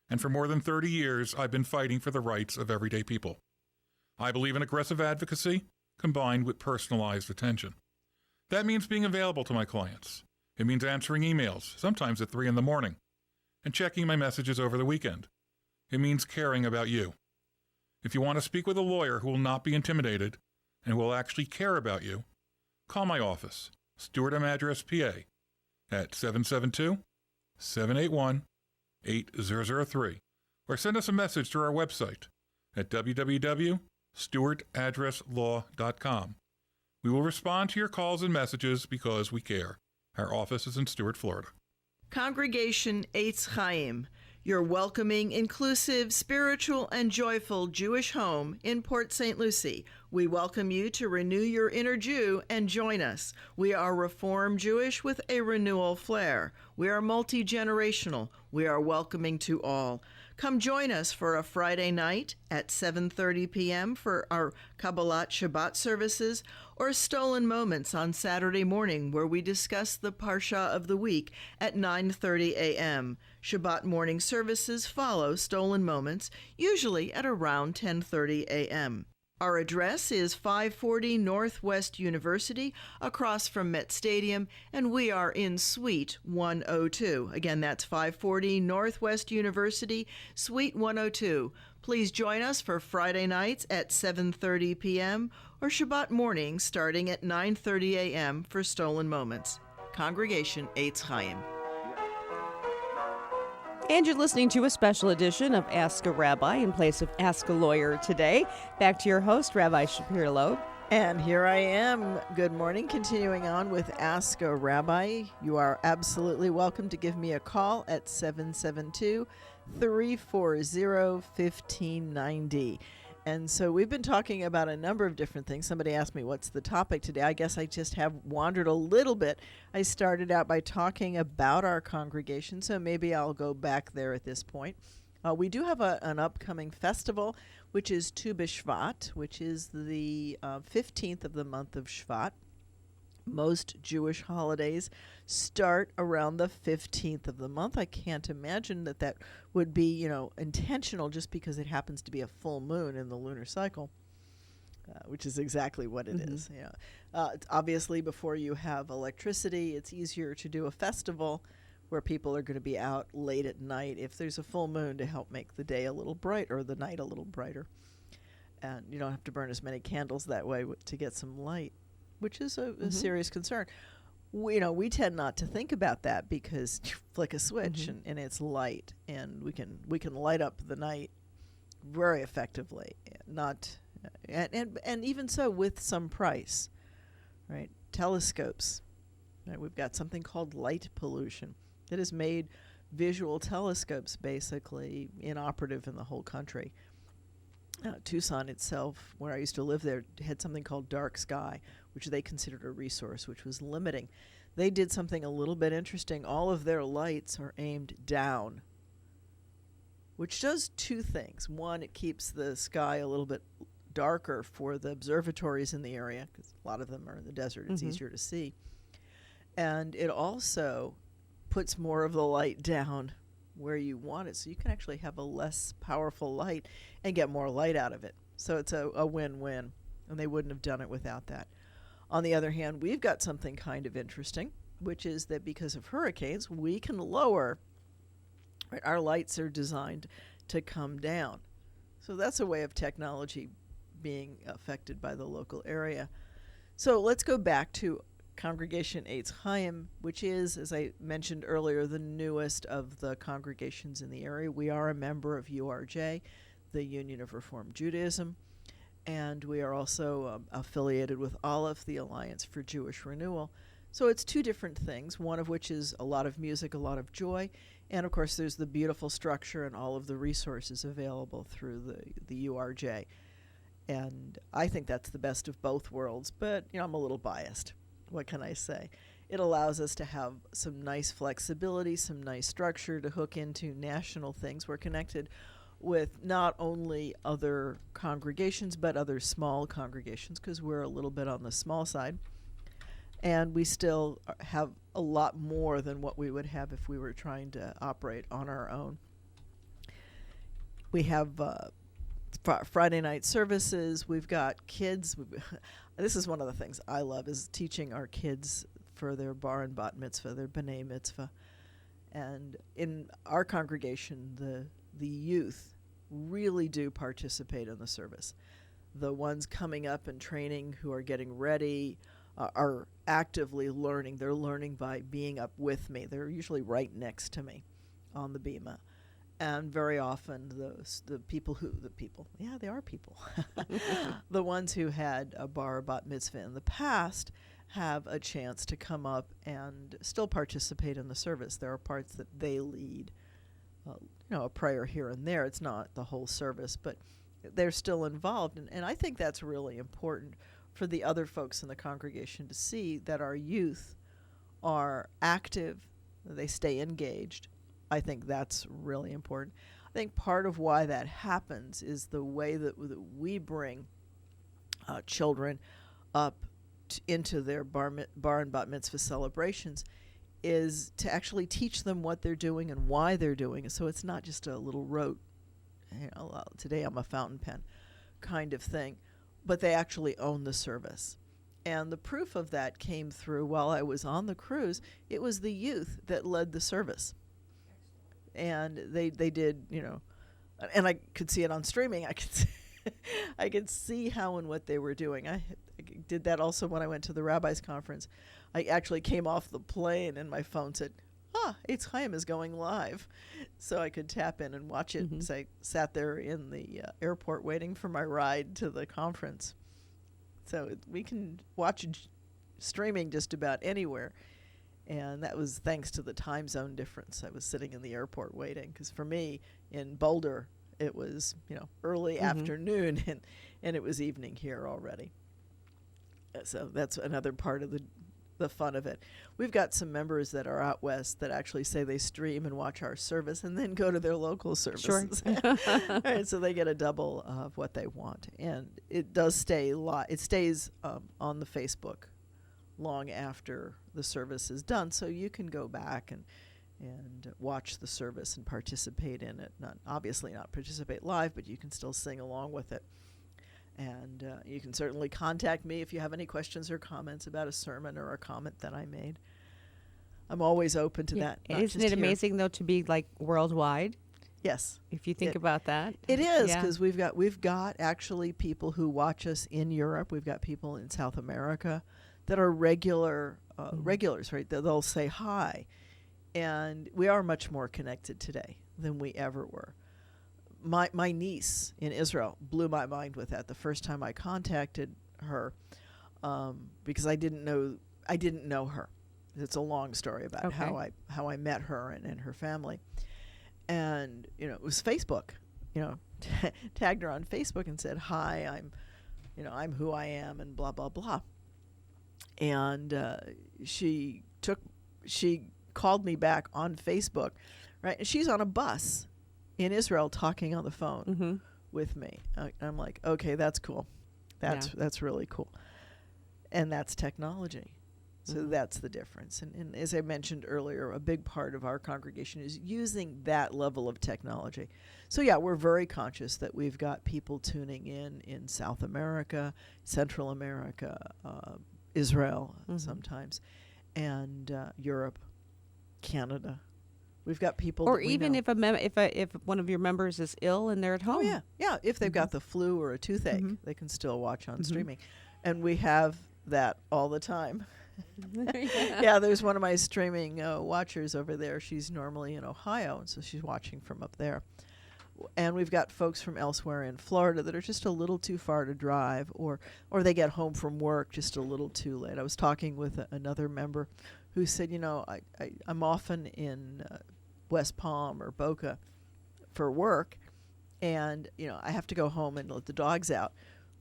S4: and for more than 30 years I've been fighting for the rights of everyday people. I believe in aggressive advocacy combined with personalized attention. That means being available to my clients. It means answering emails, sometimes at 3 in the morning, and checking my messages over the weekend. It means caring about you. If you want to speak with a lawyer who will not be intimidated and who will actually care about you, call my office, Stuart M. Address, PA, at 772-781-8003, or send us a message through our website at www.stuartaddresslaw.com. We will respond to your calls and messages because we care. Our office is in Stuart, Florida.
S2: Congregation Eitz Chayim, your welcoming, inclusive, spiritual, and joyful Jewish home in Port St. Lucie. We welcome you to renew your inner Jew and join us. We are Reform Jewish with a renewal flair. We are multi-generational. We are welcoming to all. Come join us for a Friday night at 7:30 p.m. for our Kabbalat Shabbat services, or Stolen Moments on Saturday morning, where we discuss the Parsha of the week at 9:30 a.m. Shabbat morning services follow Stolen Moments, usually at around 10:30 a.m. Our address is 540 Northwest University, across from Met Stadium, and we are in Suite 102. Again, that's 540 Northwest University, Suite 102. Please join us for Friday nights at 7:30 p.m. or Shabbat morning starting at 9:30 a.m. for Stolen Moments. Congregation Eitz Chayim.
S3: And you're listening to a special edition of Ask a Rabbi in place of Ask a Lawyer today. Back to your host, Rabbi Shafir Lobb.
S2: And here I am. Good morning. Continuing on with Ask a Rabbi. You are absolutely welcome to give me a call at 772-340-1590. And so we've been talking about a number of different things. Somebody asked me, what's the topic today? I guess I just have wandered a little bit. I started out by talking about our congregation, so maybe I'll go back there at this point. We do have an upcoming festival, which is Tu B'Shvat, which is the 15th of the month of Shvat. Most Jewish holidays start around the 15th of the month. I can't imagine that would be, intentional just because it happens to be a full moon in the lunar cycle, which is exactly what it is. Yeah. Obviously, before you have electricity, it's easier to do a festival where people are going to be out late at night if there's a full moon to help make the day a little bright or the night a little brighter. And you don't have to burn as many candles that way to get some light, which is a serious concern. We tend not to think about that because you flick a switch and it's light, and we can light up the night very effectively. And even so, with some price, right? Telescopes, right? We've got something called light pollution that has made visual telescopes basically inoperative in the whole country. Tucson itself, where I used to live there, had something called dark sky, which they considered a resource, which was limiting. They did something a little bit interesting. All of their lights are aimed down, which does two things. One, it keeps the sky a little bit darker for the observatories in the area, because a lot of them are in the desert. It's easier to see. And it also puts more of the light down where you want it, so you can actually have a less powerful light and get more light out of it. So it's a win-win, and they wouldn't have done it without that. On the other hand, we've got something kind of interesting, which is that because of hurricanes, we can lower, right? Our lights are designed to come down. So that's a way of technology being affected by the local area. So let's go back to Congregation Eitz Chayim, which is, as I mentioned earlier, the newest of the congregations in the area. We are a member of URJ, the Union of Reform Judaism, and we are also affiliated with Aleph, the Alliance for Jewish Renewal. So it's two different things, one of which is a lot of music, a lot of joy, and of course there's the beautiful structure and all of the resources available through the URJ. And I think that's the best of both worlds, but I'm a little biased. What can I say? It allows us to have some nice flexibility, some nice structure to hook into national things. We're connected with not only other congregations, but other small congregations, because we're a little bit on the small side. And we still have a lot more than what we would have if we were trying to operate on our own. We have Friday night services. We've got kids. This is one of the things I love, is teaching our kids for their bar and bat mitzvah, their b'nai mitzvah. And in our congregation, the youth really do participate in the service. The ones coming up and training who are getting ready are actively learning. They're learning by being up with me. They're usually right next to me on the bima. And very often the people, they are people. The ones who had a bar or bat mitzvah in the past have a chance to come up and still participate in the service. There are parts that they lead, a prayer here and there. It's not the whole service, but they're still involved. And I think that's really important for the other folks in the congregation to see that our youth are active, they stay engaged. I think that's really important. I think part of why that happens is the way that we bring children up into their bar and bat mitzvah celebrations is to actually teach them what they're doing and why they're doing it. So it's not just a little rote, today I'm a fountain pen kind of thing, but they actually own the service. And the proof of that came through while I was on the cruise. It was the youth that led the service. And they did, and I could see it on streaming. I could see how and what they were doing. I did that also when I went to the Rabbis Conference. I actually came off the plane and my phone said, Eitz Chayim is going live. So I could tap in and watch it. So I sat there in the airport waiting for my ride to the conference. So we can watch streaming just about anywhere. And that was thanks to the time zone difference. I was sitting in the airport waiting because for me in Boulder, it was, early afternoon and it was evening here already. So that's another part of the fun of it. We've got some members that are out west that actually say they stream and watch our service and then go to their local services. Sure. All right, so they get a double of what they want. And it does stay it stays on the Facebook long after the service is done, so you can go back and watch the service and participate in it. Obviously not participate live, but you can still sing along with it. And you can certainly contact me if you have any questions or comments about a sermon or a comment that I made. I'm always open to that.
S3: Isn't it amazing, though, to be like worldwide?
S2: Yes.
S3: If you think about that.
S2: It is, because we've got actually people who watch us in Europe. We've got people in South America that are regulars, right? They'll say hi. And we are much more connected today than we ever were. My niece in Israel blew my mind with that the first time I contacted her, because I didn't know her. It's a long story about how I met her and her family. And it was Facebook. Tagged her on Facebook and said, "Hi, I'm who I am," and blah blah blah. And she called me back on Facebook, right? And she's on a bus in Israel talking on the phone with me. I'm like, okay, that's cool. That's really cool. And that's technology. So that's the difference. And as I mentioned earlier, a big part of our congregation is using that level of technology. So we're very conscious that we've got people tuning in South America, Central America, Israel sometimes, and Europe, Canada. We've got people,
S3: or even if if one of your members is ill and they're at home.
S2: Oh yeah. If they've got the flu or a toothache, they can still watch on streaming, and we have that all the time. There's one of my streaming watchers over there. She's normally in Ohio, and so she's watching from up there. And we've got folks from elsewhere in Florida that are just a little too far to drive, or they get home from work just a little too late. I was talking with another member who said, I'm often in West Palm or Boca for work, and I have to go home and let the dogs out,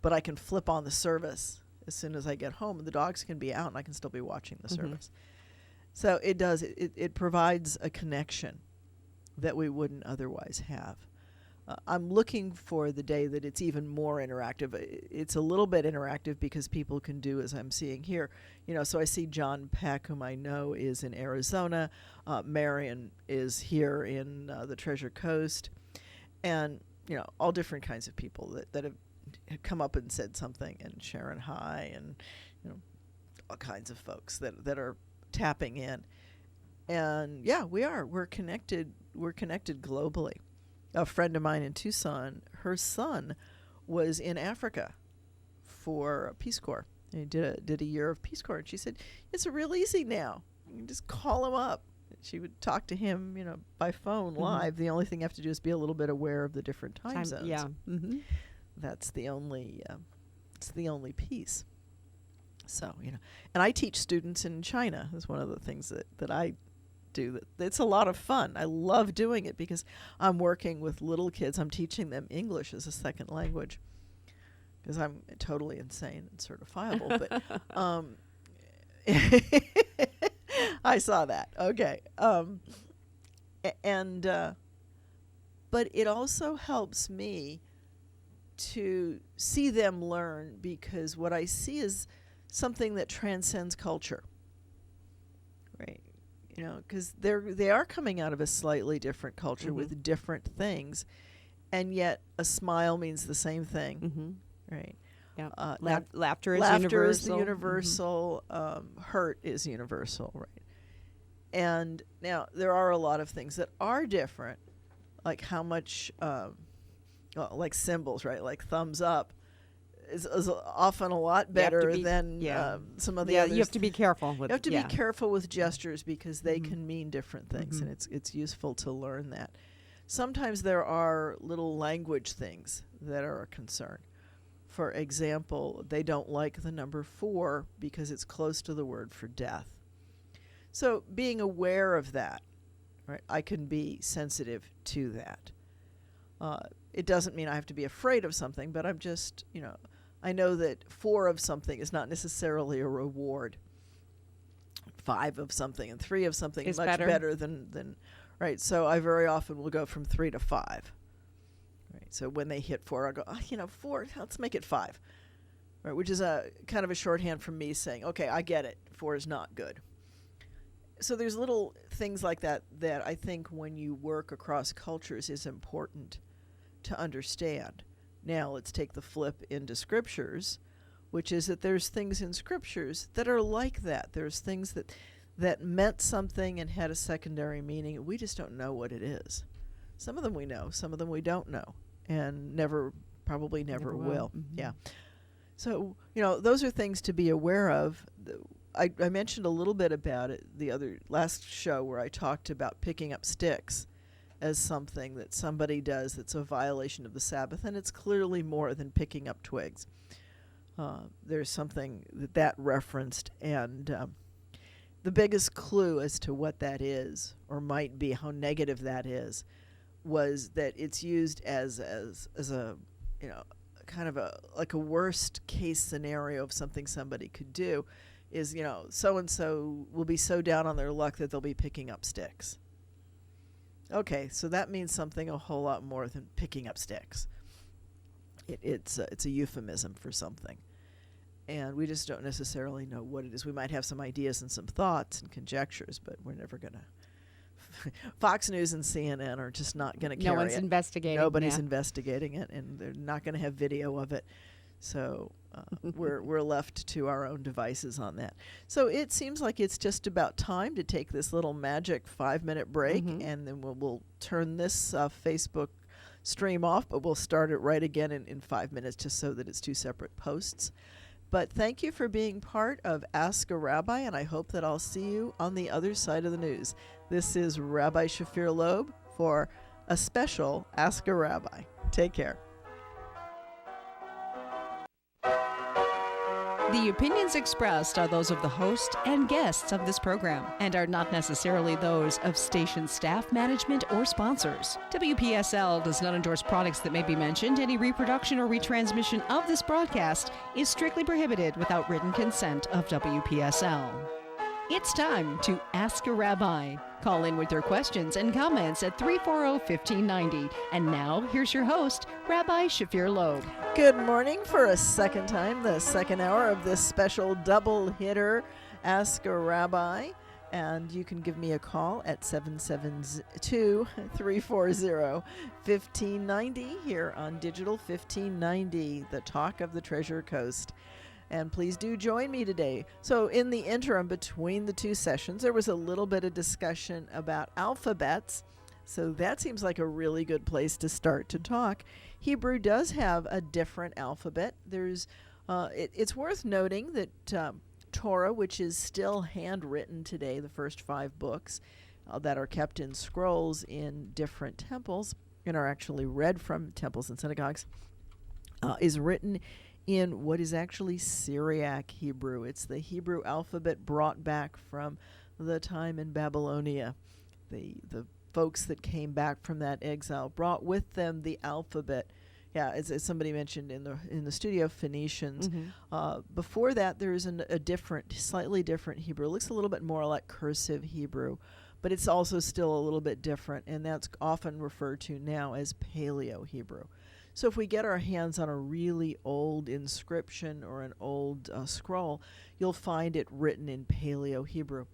S2: but I can flip on the service as soon as I get home, and the dogs can be out, and I can still be watching the service. So it provides a connection that we wouldn't otherwise have. I'm looking for the day that it's even more interactive. It's a little bit interactive because people can do as I'm seeing here. So I see John Peck, whom I know is in Arizona. Marion is here in the Treasure Coast. And, all different kinds of people that have come up and said something, and Sharon High, and, all kinds of folks that are tapping in. And, we're connected. We're connected globally. A friend of mine in Tucson, her son was in Africa for Peace Corps. He did a year of Peace Corps, and she said, it's real easy now. You can just call him up. She would talk to him, by phone live. The only thing you have to do is be a little bit aware of the different time zones.
S3: Yeah.
S2: That's the only piece. So, and I teach students in China. That's one of the things that I do that. It's a lot of fun. I love doing it because I'm working with little kids. I'm teaching them English as a second language because I'm totally insane and certifiable. But I saw that. Okay. But it also helps me to see them learn, because what I see is something that transcends culture, right? You know, because they are coming out of a slightly different culture with different things, and yet a smile means the same thing, right?
S3: Yeah. Laughter is
S2: laughter
S3: universal.
S2: is the universal. Hurt is universal, right? And now there are a lot of things that are different, like how much, like symbols, right? Like thumbs up is often a lot better than some of the others.
S3: You have to be careful.
S2: You have to be careful with gestures because they can mean different things, and it's useful to learn that. Sometimes there are little language things that are a concern. For example, they don't like the number 4 because it's close to the word for death. So being aware of that, right, I can be sensitive to that. It doesn't mean I have to be afraid of something, but I'm just, I know that 4 of something is not necessarily a reward. 5 of something and 3 of something is much better than, right? So I very often will go from 3 to 5. Right. So when they hit 4, I'll go, 4, let's make it 5. Right, which is a kind of a shorthand from me saying, okay, I get it. 4 is not good. So there's little things like that that I think when you work across cultures is important to understand. Now let's take the flip into scriptures, which is that there's things in scriptures that are like that. There's things that meant something and had a secondary meaning. We just don't know what it is. Some of them we know, some of them we don't know, and probably never will. Yeah. So, those are things to be aware of. I mentioned a little bit about it the last show where I talked about picking up sticks as something that somebody does that's a violation of the Sabbath, and it's clearly more than picking up twigs. There's something that referenced, and the biggest clue as to what that is, or might be how negative that is, was that it's used as a kind of a worst case scenario of something somebody could do is, so and so will be so down on their luck that they'll be picking up sticks. Okay, so that means something a whole lot more than picking up sticks. It's a euphemism for something, and we just don't necessarily know what it is. We might have some ideas and some thoughts and conjectures, but we're never gonna. Fox News and CNN are just not going to carry it.
S3: No one's investigating.
S2: Nobody's investigating it, and they're not going to have video of it. So we're left to our own devices on that. So it seems like it's just about time to take this little magic 5-minute break, and then we'll turn this Facebook stream off, but we'll start it right again in 5 minutes just so that it's 2 separate posts. But thank you for being part of Ask a Rabbi, and I hope that I'll see you on the other side of the news. This is Rabbi Shafir Lobb for a special Ask a Rabbi. Take care.
S1: The opinions expressed are those of the host and guests of this program and are not necessarily those of station staff, management, or sponsors. WPSL does not endorse products that may be mentioned. Any reproduction or retransmission of this broadcast is strictly prohibited without written consent of WPSL. It's time to Ask a Rabbi. Call in with your questions and comments at 340-1590. And now, here's your host, Rabbi Shafir Lobb.
S2: Good morning for a second time, the second hour of this special double hitter, Ask a Rabbi. And you can give me a call at 772-340-1590 here on Digital 1590, the talk of the Treasure Coast. And please do join me today. So in the interim between the 2 sessions, there was a little bit of discussion about alphabets. So that seems like a really good place to start to talk. Hebrew does have a different alphabet. It's worth noting that Torah, which is still handwritten today, the first 5 books that are kept in scrolls in different temples and are actually read from temples and synagogues, is written in what is actually Syriac Hebrew. It's the Hebrew alphabet brought back from the time in Babylonia. The folks that came back from that exile brought with them the alphabet. Yeah, as somebody mentioned in the studio, Phoenicians. Before that, there's a different, slightly different Hebrew. It looks a little bit more like cursive Hebrew, but it's also still a little bit different, and that's often referred to now as Paleo Hebrew. So if we get our hands on a really old inscription or an old scroll, you'll find it written in Paleo Hebrew.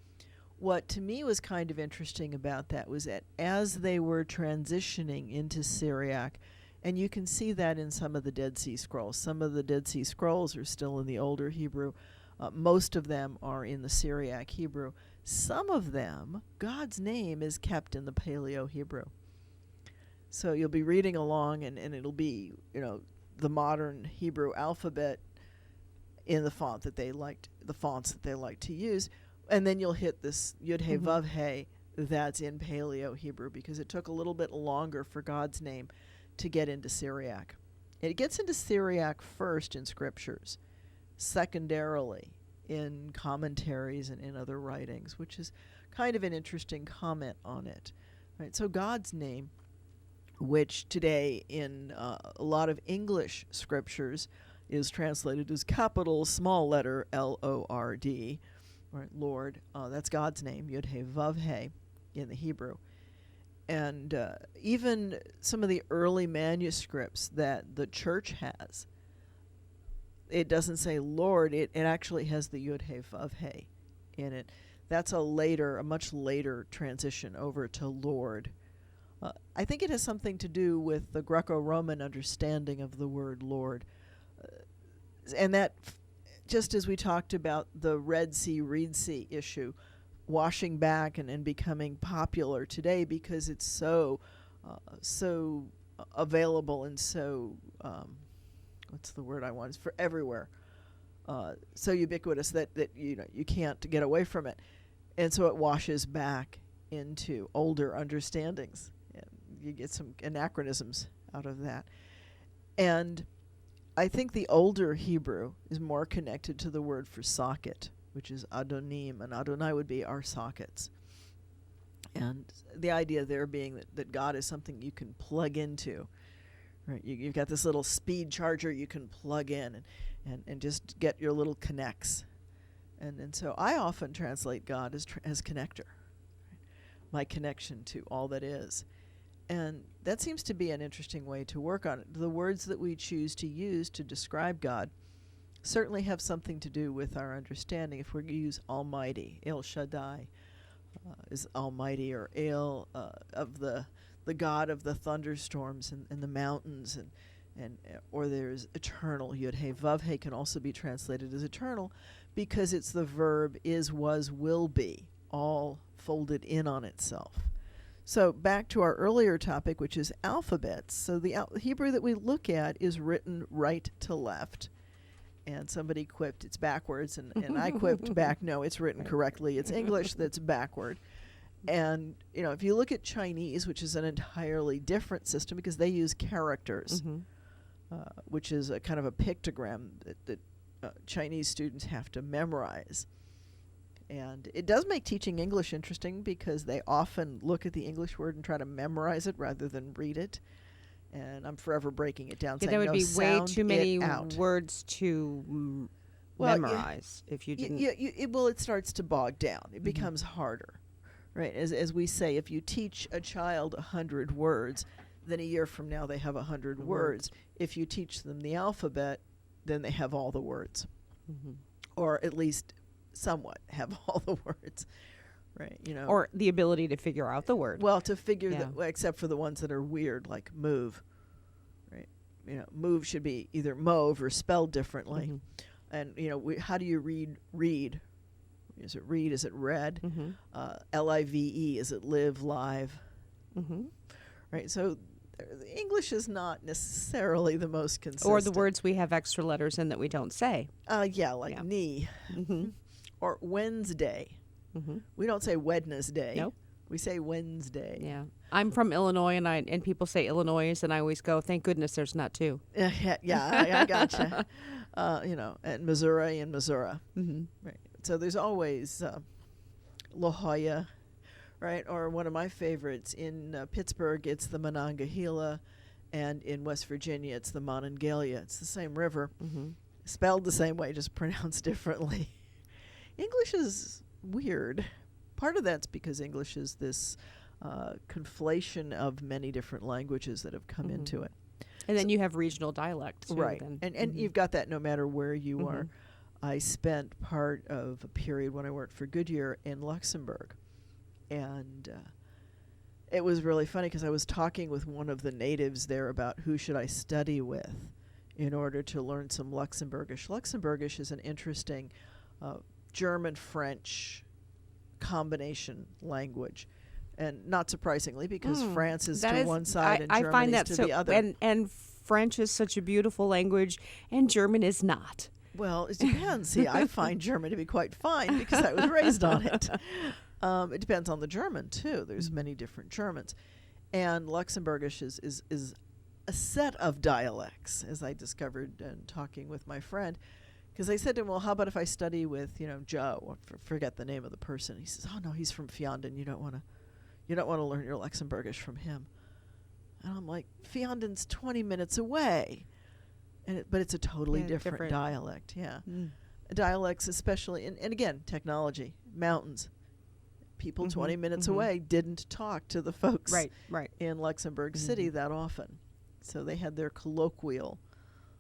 S2: What to me was kind of interesting about that was that as they were transitioning into Syriac, and you can see that in some of the Dead Sea Scrolls. Some of the Dead Sea Scrolls are still in the older Hebrew. Most of them are in the Syriac Hebrew. Some of them, God's name is kept in the Paleo Hebrew. So you'll be reading along, and it'll be, the modern Hebrew alphabet in the fonts that they like to use, and then you'll hit this Yud He Vav He that's in Paleo Hebrew, because it took a little bit longer for God's name to get into Syriac. It gets into Syriac first in scriptures, secondarily in commentaries and in other writings, which is kind of an interesting comment on it. Right? So God's name, which today in a lot of English scriptures is translated as capital small letter L-O-R-D, right? Lord, that's God's name, Yud He Vav He in the Hebrew. And even some of the early manuscripts that the church has, it doesn't say Lord, it actually has the Yud He Vav He in it. That's a much later transition over to Lord. I think it has something to do with the Greco-Roman understanding of the word Lord. And that, just as we talked about the Red Sea, Reed Sea issue, washing back and becoming popular today because it's so available and so, what's the word I want? It's for everywhere. So ubiquitous that you can't get away from it. And so it washes back into older understandings. You get some anachronisms out of that. And I think the older Hebrew is more connected to the word for socket, which is Adonim, and Adonai would be our sockets. And the idea there being that God is something you can plug into. Right? You've got this little speed charger you can plug in and just get your little connects. And so I often translate God as connector, right? My connection to all that is. And that seems to be an interesting way to work on it. The words that we choose to use to describe God certainly have something to do with our understanding. If we use Almighty, El Shaddai is Almighty, or El of the God of the thunderstorms and the mountains, or there's eternal. Yud He Vav He can also be translated as eternal because it's the verb is, was, will be, all folded in on itself. So back to our earlier topic, which is alphabets. So the Hebrew that we look at is written right to left. And somebody quipped it's backwards, and I quipped back, no, it's written correctly. It's English that's backward. And, if you look at Chinese, which is an entirely different system because they use characters, which is a kind of a pictogram that Chinese students have to memorize. And it does make teaching English interesting because they often look at the English word and try to memorize it rather than read it. And I'm forever breaking it down.
S3: Yeah,
S2: saying,
S3: there would be way too many
S2: out.
S3: words to memorize if you didn't.
S2: It starts to bog down. It becomes harder, right? As we say, if you teach a child 100 words, then a year from now they have 100 words. If you teach them the alphabet, then they have all the words, or at least somewhat have all the words, right?
S3: Or the ability to figure out the word.
S2: Well, to figure except for the ones that are weird, like move, right? Move should be either mauve or spelled differently. And how do you read? Is it read? Is it read? L-I-V-E. Is it live, live? Right. So English is not necessarily the most consistent.
S3: Or the words we have extra letters in that we don't say.
S2: Knee. Or Wednesday. We don't say Wednesday.
S3: Nope.
S2: We say Wednesday.
S3: Yeah. I'm from Illinois, and people say Illinois, and I always go, thank goodness there's not two.
S2: I gotcha. And Missouri and Missouri. Right. So there's always La Jolla, right? Or one of my favorites in Pittsburgh, it's the Monongahela, and in West Virginia, it's the Monongalia. It's the same river, spelled the same way, just pronounced differently. English is weird. Part of that's because English is this conflation of many different languages that have come into it.
S3: And then you have regional dialect, too.
S2: Right.
S3: Then.
S2: And you've got that no matter where you are. I spent part of a period when I worked for Goodyear in Luxembourg. And it was really funny because I was talking with one of the natives there about who should I study with in order to learn some Luxembourgish. Luxembourgish is an interesting German-French combination language. And not surprisingly, because France is to one side and Germany is to the other.
S3: And French is such a beautiful language, and German is not.
S2: Well, it depends. See, I find German to be quite fine because I was raised on it. It depends on the German, too. There's many different Germans. And Luxembourgish is a set of dialects, as I discovered in talking with my friend. Because I said to him, well, how about if I study with, Joe? Forget the name of the person. He says, oh, no, he's from Vianden. You don't want to learn your Luxembourgish from him. And I'm like, Vianden's 20 minutes away. But it's a totally different dialect, Dialects especially, and again, technology, mountains. People 20 minutes away didn't talk to the folks in Luxembourg City that often. So they had their colloquial,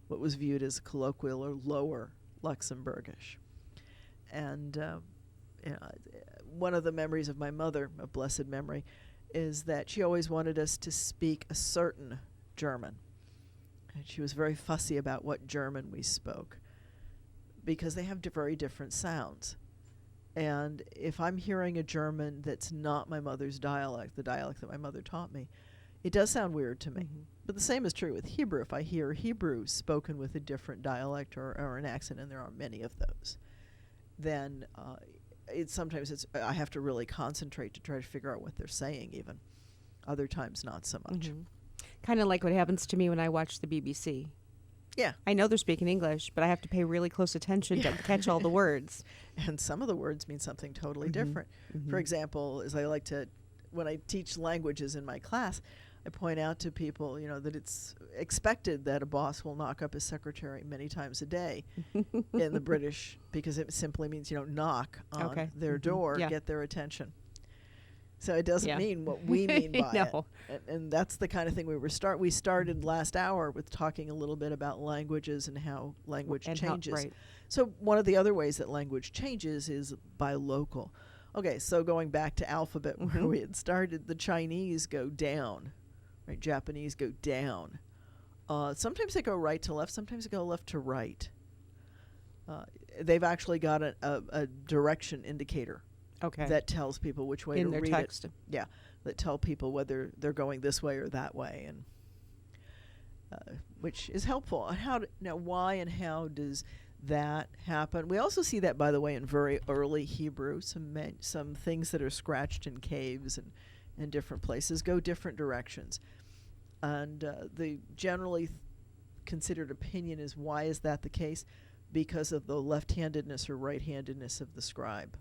S2: what was viewed as colloquial or lower Luxembourgish. And one of the memories of my mother, a blessed memory, is that she always wanted us to speak a certain German. And she was very fussy about what German we spoke because they have very different sounds. And if I'm hearing a German that's not my mother's dialect, the dialect that my mother taught me, it does sound weird to me. But the same is true with Hebrew. If I hear Hebrew spoken with a different dialect or an accent, and there are many of those, then sometimes I have to really concentrate to try to figure out what they're saying even. Other times, not so much.
S3: Kind of like what happens to me when I watch the BBC.
S2: Yeah.
S3: I know they're speaking English, but I have to pay really close attention to catch all the words.
S2: And some of the words mean something totally different. For example, when I teach languages in my class, I point out to people, that it's expected that a boss will knock up his secretary many times a day in the British, because it simply means, knock on their door, get their attention. So it doesn't mean what we mean by it. And that's the kind of thing we started last hour with talking a little bit about languages and how language changes. So one of the other ways that language changes is by local. Okay, so going back to alphabet where we had started, the Chinese go down, right? Japanese go down. Sometimes they go right to left, sometimes they go left to right. They've actually got a direction indicator. That tells people which way
S3: in
S2: to
S3: their
S2: read
S3: text.
S2: it. Yeah, that tell people whether they're going this way or that way, and which is helpful. And why and how does that happen? We also see that, by the way, in very early Hebrew. Some things that are scratched in caves and different places go different directions, and the generally considered opinion is, why is that the case? Because of the left-handedness or right-handedness of the scribe.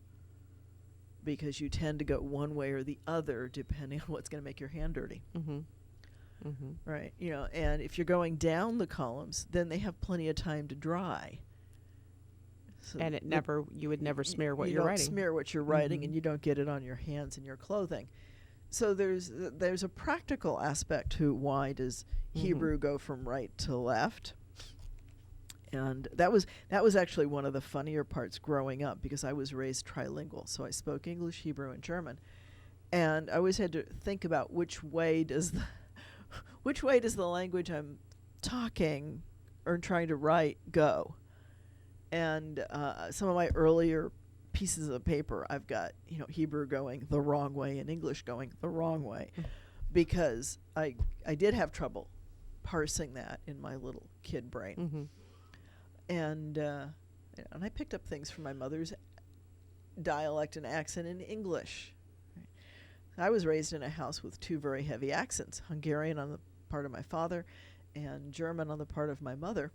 S2: Because you tend to go one way or the other depending on what's going to make your hand dirty. Right? And if you're going down the columns, then they have plenty of time to dry. So
S3: and you would never smear what you're writing.
S2: You don't smear what you're writing, and you don't get it on your hands and your clothing. So there's a practical aspect to why does Hebrew go from right to left. And that was actually one of the funnier parts growing up, because I was raised trilingual. So I spoke English, Hebrew, and German. And I always had to think about which way does the language I'm talking or trying to write go. And some of my earlier pieces of paper, I've got Hebrew going the wrong way and English going the wrong way, because I did have trouble parsing that in my little kid brain. And I picked up things from my mother's dialect and accent in English. I was raised in a house with two very heavy accents, Hungarian on the part of my father and German on the part of my mother.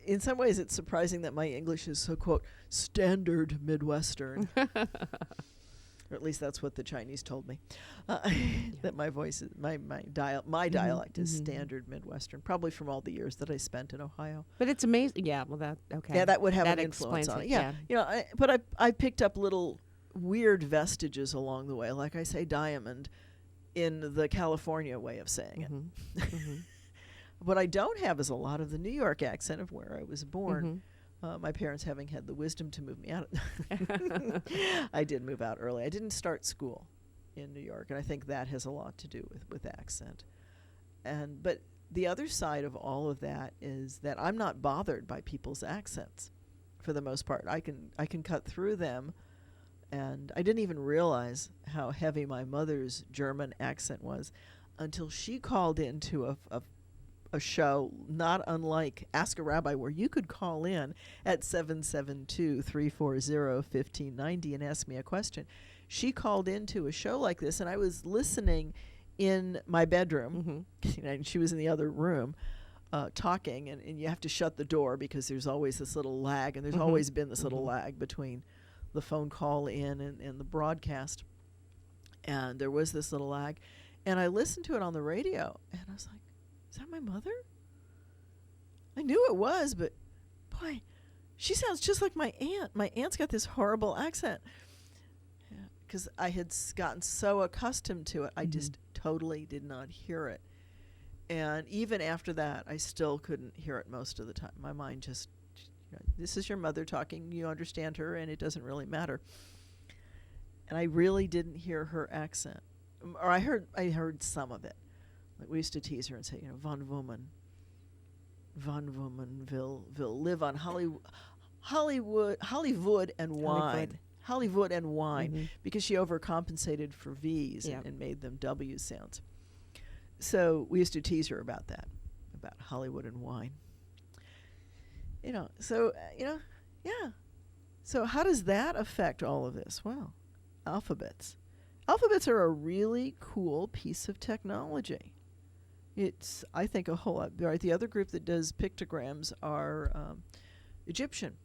S2: in some ways, it's surprising that my English is so, quote, standard Midwestern. Or at least that's what the Chinese told me. That my voice is, my dialect is standard Midwestern, probably from all the years that I spent in Ohio.
S3: But it's amazing. Yeah, well, that, okay.
S2: Yeah, that would have
S3: that
S2: an influence on it.
S3: Yeah.
S2: You know, but I picked up little weird vestiges along the way. Like I say diamond in the California way of saying it. What I don't have is a lot of the New York accent of where I was born. My parents having had the wisdom to move me out. I did move out early. I didn't start school in New York, and I think that has a lot to do with accent. But the other side of all of that is that I'm not bothered by people's accents for the most part. I can cut through them, and I didn't even realize how heavy my mother's German accent was until she called into a show not unlike Ask a Rabbi, where you could call in at 772-340-1590 and ask me a question. She called into a show like this, and I was listening in my bedroom. And she was in the other room talking, and you have to shut the door because there's always this little lag, and there's always been this little lag between the phone call in and the broadcast. And there was this little lag. And I listened to it on the radio, and I was like, is that my mother? I knew it was, but boy, she sounds just like my aunt. My aunt's got this horrible accent. Because I had gotten so accustomed to it, I just totally did not hear it. And even after that, I still couldn't hear it most of the time. My mind just, this is your mother talking, you understand her, and it doesn't really matter. And I really didn't hear her accent. Or I heard some of it. Like we used to tease her and say, Von Woman will live on Hollywood and wine. Hollywood and wine, because she overcompensated for V's and made them W sounds. So we used to tease her about that, about Hollywood and wine. So how does that affect all of this? Well, alphabets. Alphabets are a really cool piece of technology. It's, I think, a whole lot. Right, the other group that does pictograms are Egyptian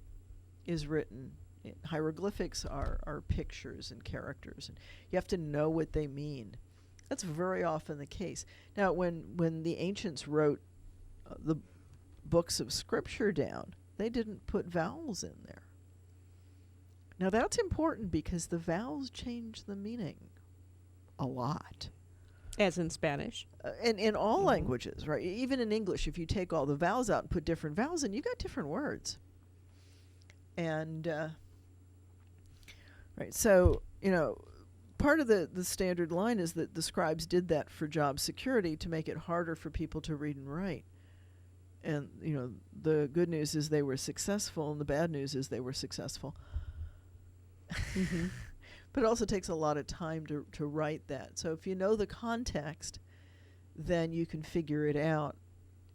S2: is written. Hieroglyphics are pictures and characters, and you have to know what they mean. That's very often the case. Now, when the ancients wrote the books of scripture down, they didn't put vowels in there. Now, that's important because the vowels change the meaning a lot.
S3: As in Spanish?
S2: In all languages, right? Even in English, if you take all the vowels out and put different vowels in, you got different words. And, right, so, part of the standard line is that the scribes did that for job security to make it harder for people to read and write. And, the good news is they were successful, and the bad news is they were successful. But it also takes a lot of time to write that. So if you know the context, then you can figure it out.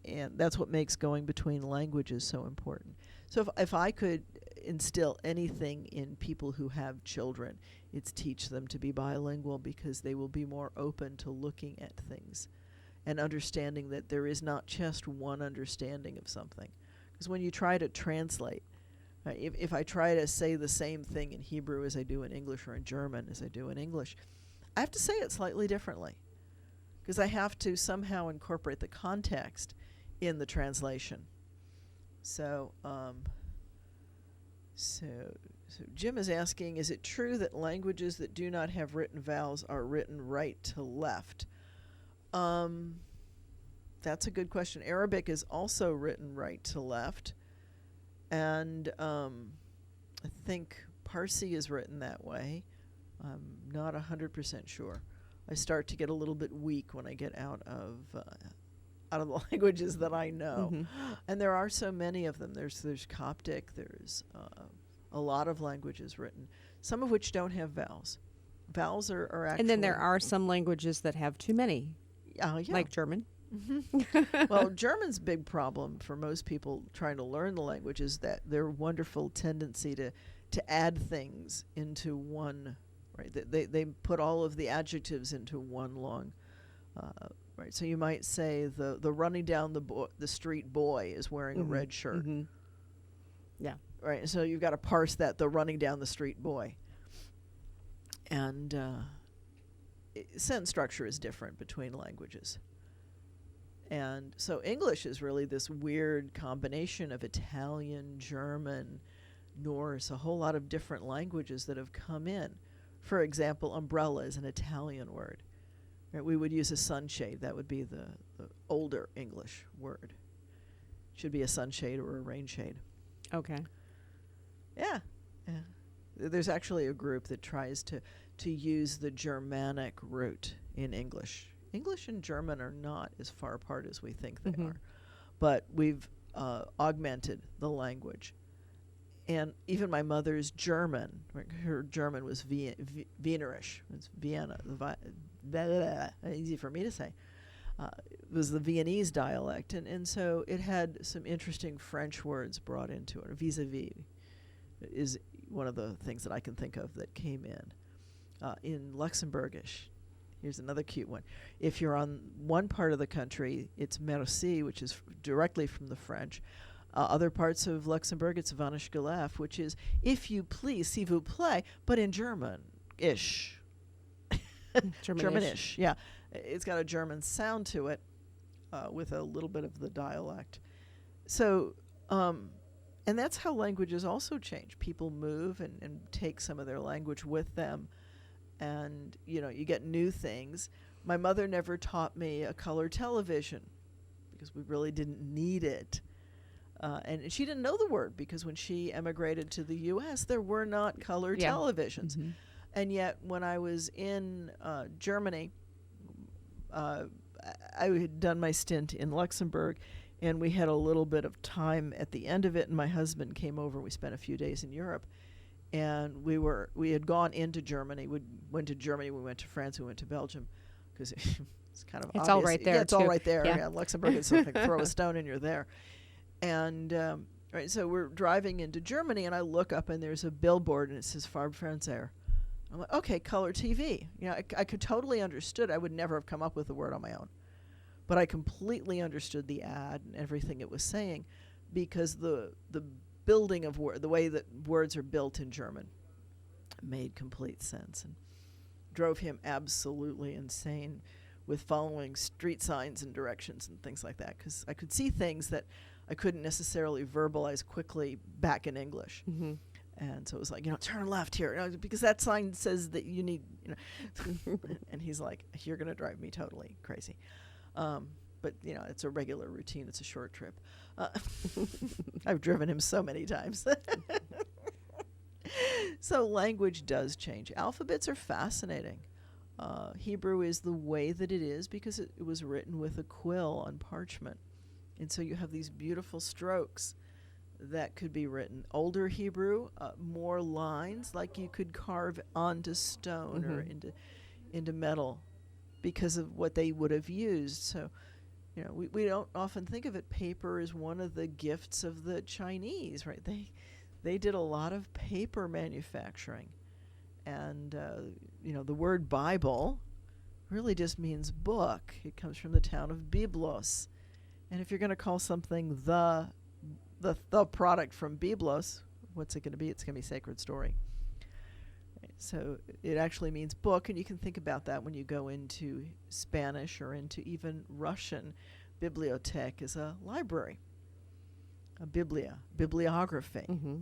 S2: And that's what makes going between languages so important. So if I could instill anything in people who have children, it's teach them to be bilingual, because they will be more open to looking at things and understanding that there is not just one understanding of something. Because when you try to translate, if I try to say the same thing in Hebrew as I do in English, or in German as I do in English, I have to say it slightly differently, because I have to somehow incorporate the context in the translation. So Jim is asking, is it true that languages that do not have written vowels are written right to left? That's a good question. Arabic is also written right to left. And I think Parsi is written that way. I'm not 100% sure. I start to get a little bit weak when I get out of the languages that I know. And there are so many of them. There's Coptic. There's a lot of languages written, some of which don't have vowels. Vowels are actually... And
S3: then there are some languages that have too many, like German.
S2: Well, German's big problem for most people trying to learn the language is that their wonderful tendency to add things into one, right? They put all of the adjectives into one long, right? So you might say the running down the street boy is wearing a red shirt.
S3: Yeah.
S2: Right. So you've got to parse that, the running down the street boy. And sentence structure is different between languages. And so English is really this weird combination of Italian, German, Norse, a whole lot of different languages that have come in. For example, umbrella is an Italian word. Right? We would use a sunshade. That would be the older English word. Should be a sunshade or a rain shade.
S3: Okay.
S2: Yeah. There's actually a group that tries to use the Germanic root in English. English and German are not as far apart as we think they are. But we've augmented the language. And even my mother's German, her German was Wienerisch. It's Vienna. Easy for me to say. It was the Viennese dialect. And so it had some interesting French words brought into it. Vis-a-vis is one of the things that I can think of that came in Luxembourgish. Here's another cute one. If you're on one part of the country, it's merci, which is directly from the French. Other parts of Luxembourg, it's Vanish Gelef, which is, if you please, s'il vous plaît, but in German-ish. German-ish, yeah. It's got a German sound to it with a little bit of the dialect. So, and that's how languages also change. People move and take some of their language with them. And, you know, you get new things. My mother never taught me a color television because we really didn't need it. And she didn't know the word because when she emigrated to the U.S., there were not color televisions. Mm-hmm. And yet when I was in Germany, I had done my stint in Luxembourg, and we had a little bit of time at the end of it, and my husband came over. We spent a few days in Europe. And we had gone into Germany. We went to Germany. We went to France. We went to Belgium, because it's kind of
S3: it's
S2: obvious.
S3: all right there.
S2: Yeah, it's
S3: too.
S2: all right there.
S3: Yeah.
S2: Yeah, Luxembourg is like throw a stone and you're there. And right, so we're driving into Germany, and I look up and there's a billboard and it says Farb Fernseher. I'm like, okay, color TV. You know, I could totally understood. I would never have come up with the word on my own, but I completely understood the ad and everything it was saying, because the building of the way that words are built in German made complete sense, and drove him absolutely insane with following street signs and directions and things like that, because I could see things that I couldn't necessarily verbalize quickly back in English. Mm-hmm. And so it was like, you know, turn left here, you know, because that sign says that you need, you know. And he's like, you're going to drive me totally crazy. But, you know, it's a regular routine. It's a short trip. I've driven him so many times. So language does change. Alphabets are fascinating. Hebrew is the way that it is because it was written with a quill on parchment. And so you have these beautiful strokes that could be written. Older Hebrew, more lines like you could carve onto stone or into metal because of what they would have used. So, you know, we don't often think of it. Paper is one of the gifts of the Chinese, right? They did a lot of paper manufacturing. And, you know, the word Bible really just means book. It comes from the town of Byblos. And if you're going to call something the product from Byblos, what's it going to be? It's going to be Sacred Story. Right. So it actually means book, and you can think about that when you go into Spanish or into even Russian. Bibliothek is a library, a bibliography. Mm-hmm.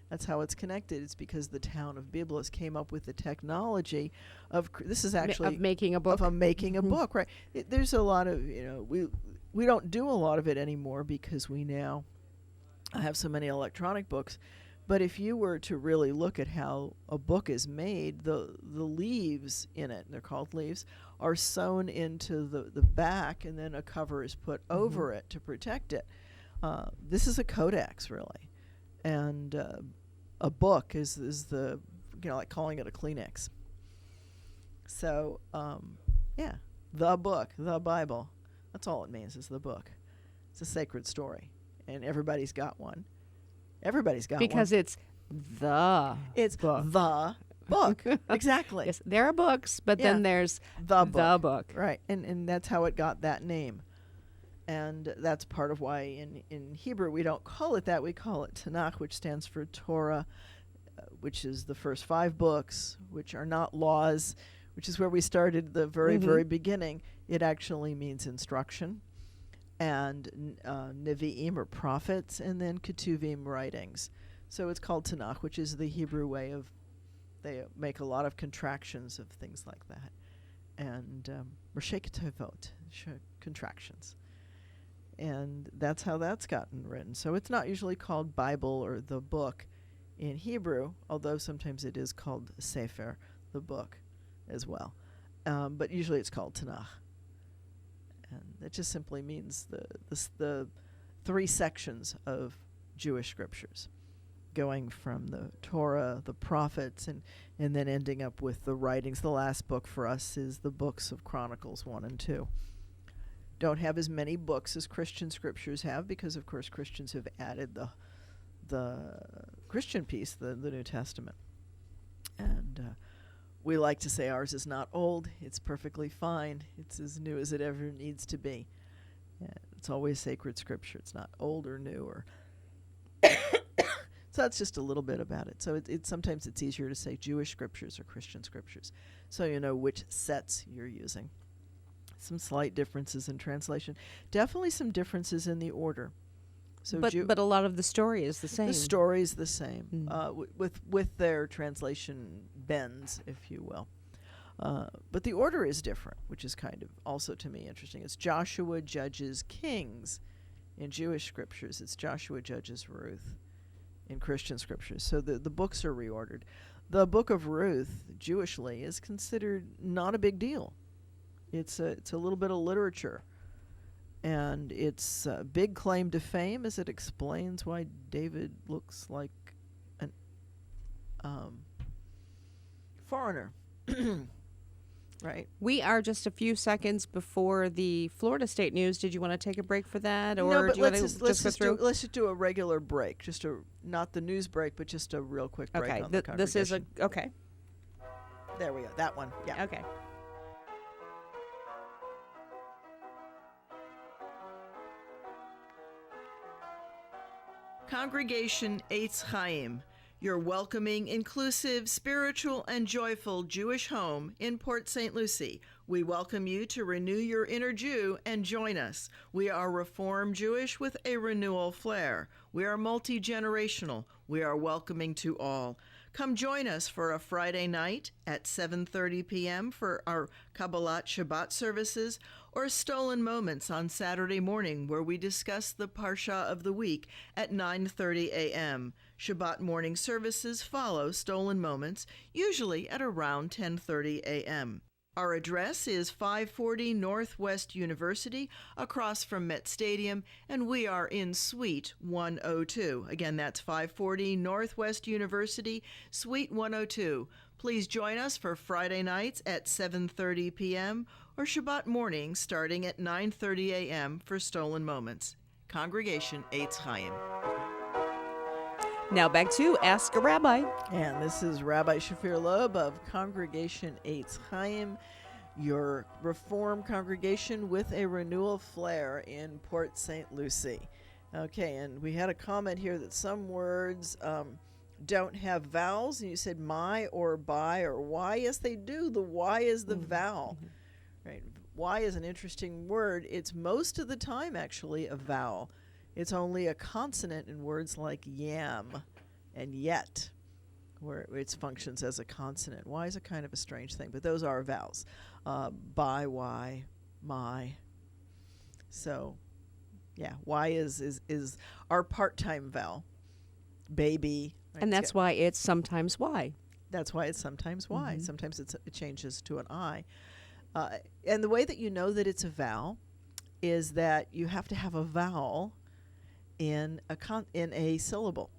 S2: That's how it's connected. It's because the town of Byblos came up with the technology of this is actually
S3: of making a book.
S2: Of making a book, right? There's a lot of, you know, we don't do a lot of it anymore because we now have so many electronic books. But if you were to really look at how a book is made, the leaves in it, they're called leaves, are sewn into the back, and then a cover is put over it to protect it. This is a codex, really. And a book is the, you know, like calling it a Kleenex. So, yeah, the book, the Bible. That's all it means, is the book. It's a sacred story. And everybody's got one. Everybody's got
S3: because
S2: one.
S3: It's the
S2: book. Exactly.
S3: Yes, there are books, but then there's
S2: the
S3: book.
S2: Right. And that's how it got that name. And that's part of why in Hebrew we don't call it that. We call it Tanakh, which stands for Torah, which is the first 5 books, which are not laws, which is where we started the very, very beginning. It actually means instruction. And Nevi'im, or prophets, and then Ketuvim, writings. So it's called Tanakh, which is the Hebrew way of, they make a lot of contractions of things like that. And Rashi Ketuvot, contractions. And that's how that's gotten written. So it's not usually called Bible or the book in Hebrew, although sometimes it is called Sefer, the book, as well. But usually it's called Tanakh. And it just simply means the 3 sections of Jewish scriptures, going from the Torah, the prophets, and then ending up with the writings. The last book for us is the books of Chronicles 1 and 2. Don't have as many books as Christian scriptures have, because of course Christians have added the Christian piece, the New Testament. And we like to say ours is not old. It's perfectly fine. It's as new as it ever needs to be. It's always sacred scripture. It's not old or new. Or so that's just a little bit about it. So sometimes it's easier to say Jewish scriptures or Christian scriptures, so you know which sets you're using. Some slight differences in translation. Definitely some differences in the order. So
S3: but a lot of the story is the same.
S2: The story's the same, with their translation bends, if you will. But the order is different, which is kind of also to me interesting. It's Joshua, Judges, Kings in Jewish scriptures. It's Joshua, Judges, Ruth in Christian scriptures. So the books are reordered. The book of Ruth, Jewishly, is considered not a big deal. It's a little bit of literature. And it's a big claim to fame, as it explains why David looks like an foreigner. Right.
S3: We are just a few seconds before the Florida State News. Did you want to take a break for that, or
S2: no, but
S3: do you want to just go through?
S2: Let's just do a regular break, not the news break, but just a real quick break.
S3: Okay,
S2: on the
S3: this is
S2: congregation. There we go. That one. Yeah.
S3: Okay.
S2: Congregation Eitz Chayim, your welcoming, inclusive, spiritual, and joyful Jewish home in Port St. Lucie. We welcome you to renew your inner Jew and join us. We are Reform Jewish with a renewal flair. We are multi-generational. We are welcoming to all. Come join us for a Friday night at 7:30 p.m. for our Kabbalat Shabbat services, or Stolen Moments on Saturday morning, where we discuss the Parsha of the week at 9:30 a.m. Shabbat morning services follow Stolen Moments, usually at around 10:30 a.m. Our address is 540 Northwest University, across from Met Stadium, and we are in Suite 102. Again, that's 540 Northwest University, Suite 102. Please join us for Friday nights at 7:30 p.m. or Shabbat morning starting at 9:30 a.m. for Stolen Moments. Congregation Eitz Chayim.
S3: Now back to Ask a Rabbi.
S2: And this is Rabbi Shafir Lobb of Congregation Eitz Chayim, your Reform congregation with a renewal flair in Port St. Lucie. Okay, and we had a comment here that some words don't have vowels, and you said my or by or why. Yes, they do. The Y is the vowel. Right? Y is an interesting word. It's most of the time actually a vowel. It's only a consonant in words like yam and yet, where it functions as a consonant. Y is a kind of a strange thing, but those are vowels. By, Y, my. So, yeah, Y is our part-time vowel. Baby. Right?
S3: And that's why it's sometimes Y.
S2: That's why it's sometimes Y. Sometimes it changes to an I. And the way that you know that it's a vowel is that you have to have a vowel in a syllable.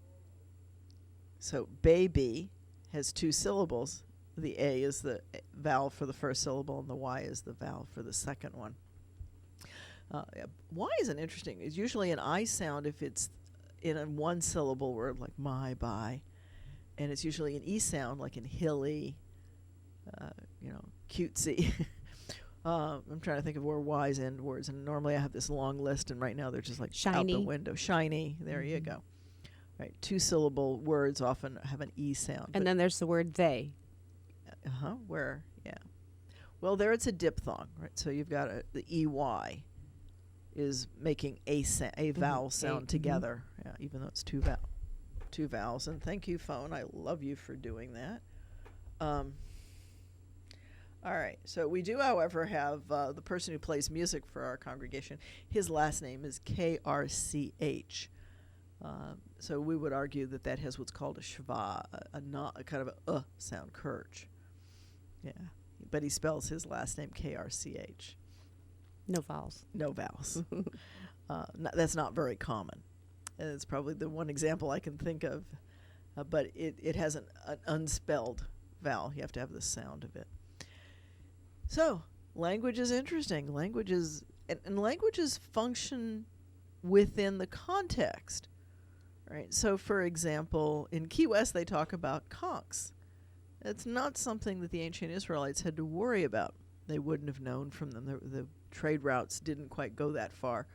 S2: So baby has 2 syllables. The A is the vowel for the first syllable, and the Y is the vowel for the second one. Y is it's usually an I sound if it's in a 1-syllable word like my, by, and it's usually an E sound like in hilly, cutesy. I'm trying to think of where Y's end words, and normally I have this long list, and right now they're just like out
S3: Shiny.
S2: the window. Shiny. There you go. Right. 2-syllable words often have an E sound.
S3: And then there's the word they.
S2: Where? Yeah. Well, there it's a diphthong, right? So you've got the EY is making a vowel sound together, yeah, even though it's two vowels. And thank you, phone. I love you for doing that. All right. So we do, however, have the person who plays music for our congregation. His last name is KRCH. So we would argue that has what's called a shva, a kind of a sound, Kirch. Yeah. But he spells his last name KRCH.
S3: No vowels.
S2: No vowels. That's not very common. And it's probably the one example I can think of. But it has an unspelled vowel. You have to have the sound of it. So, language is interesting. Languages function within the context. Right? So, for example, in Key West, they talk about conchs. It's not something that the ancient Israelites had to worry about. They wouldn't have known from them. The trade routes didn't quite go that far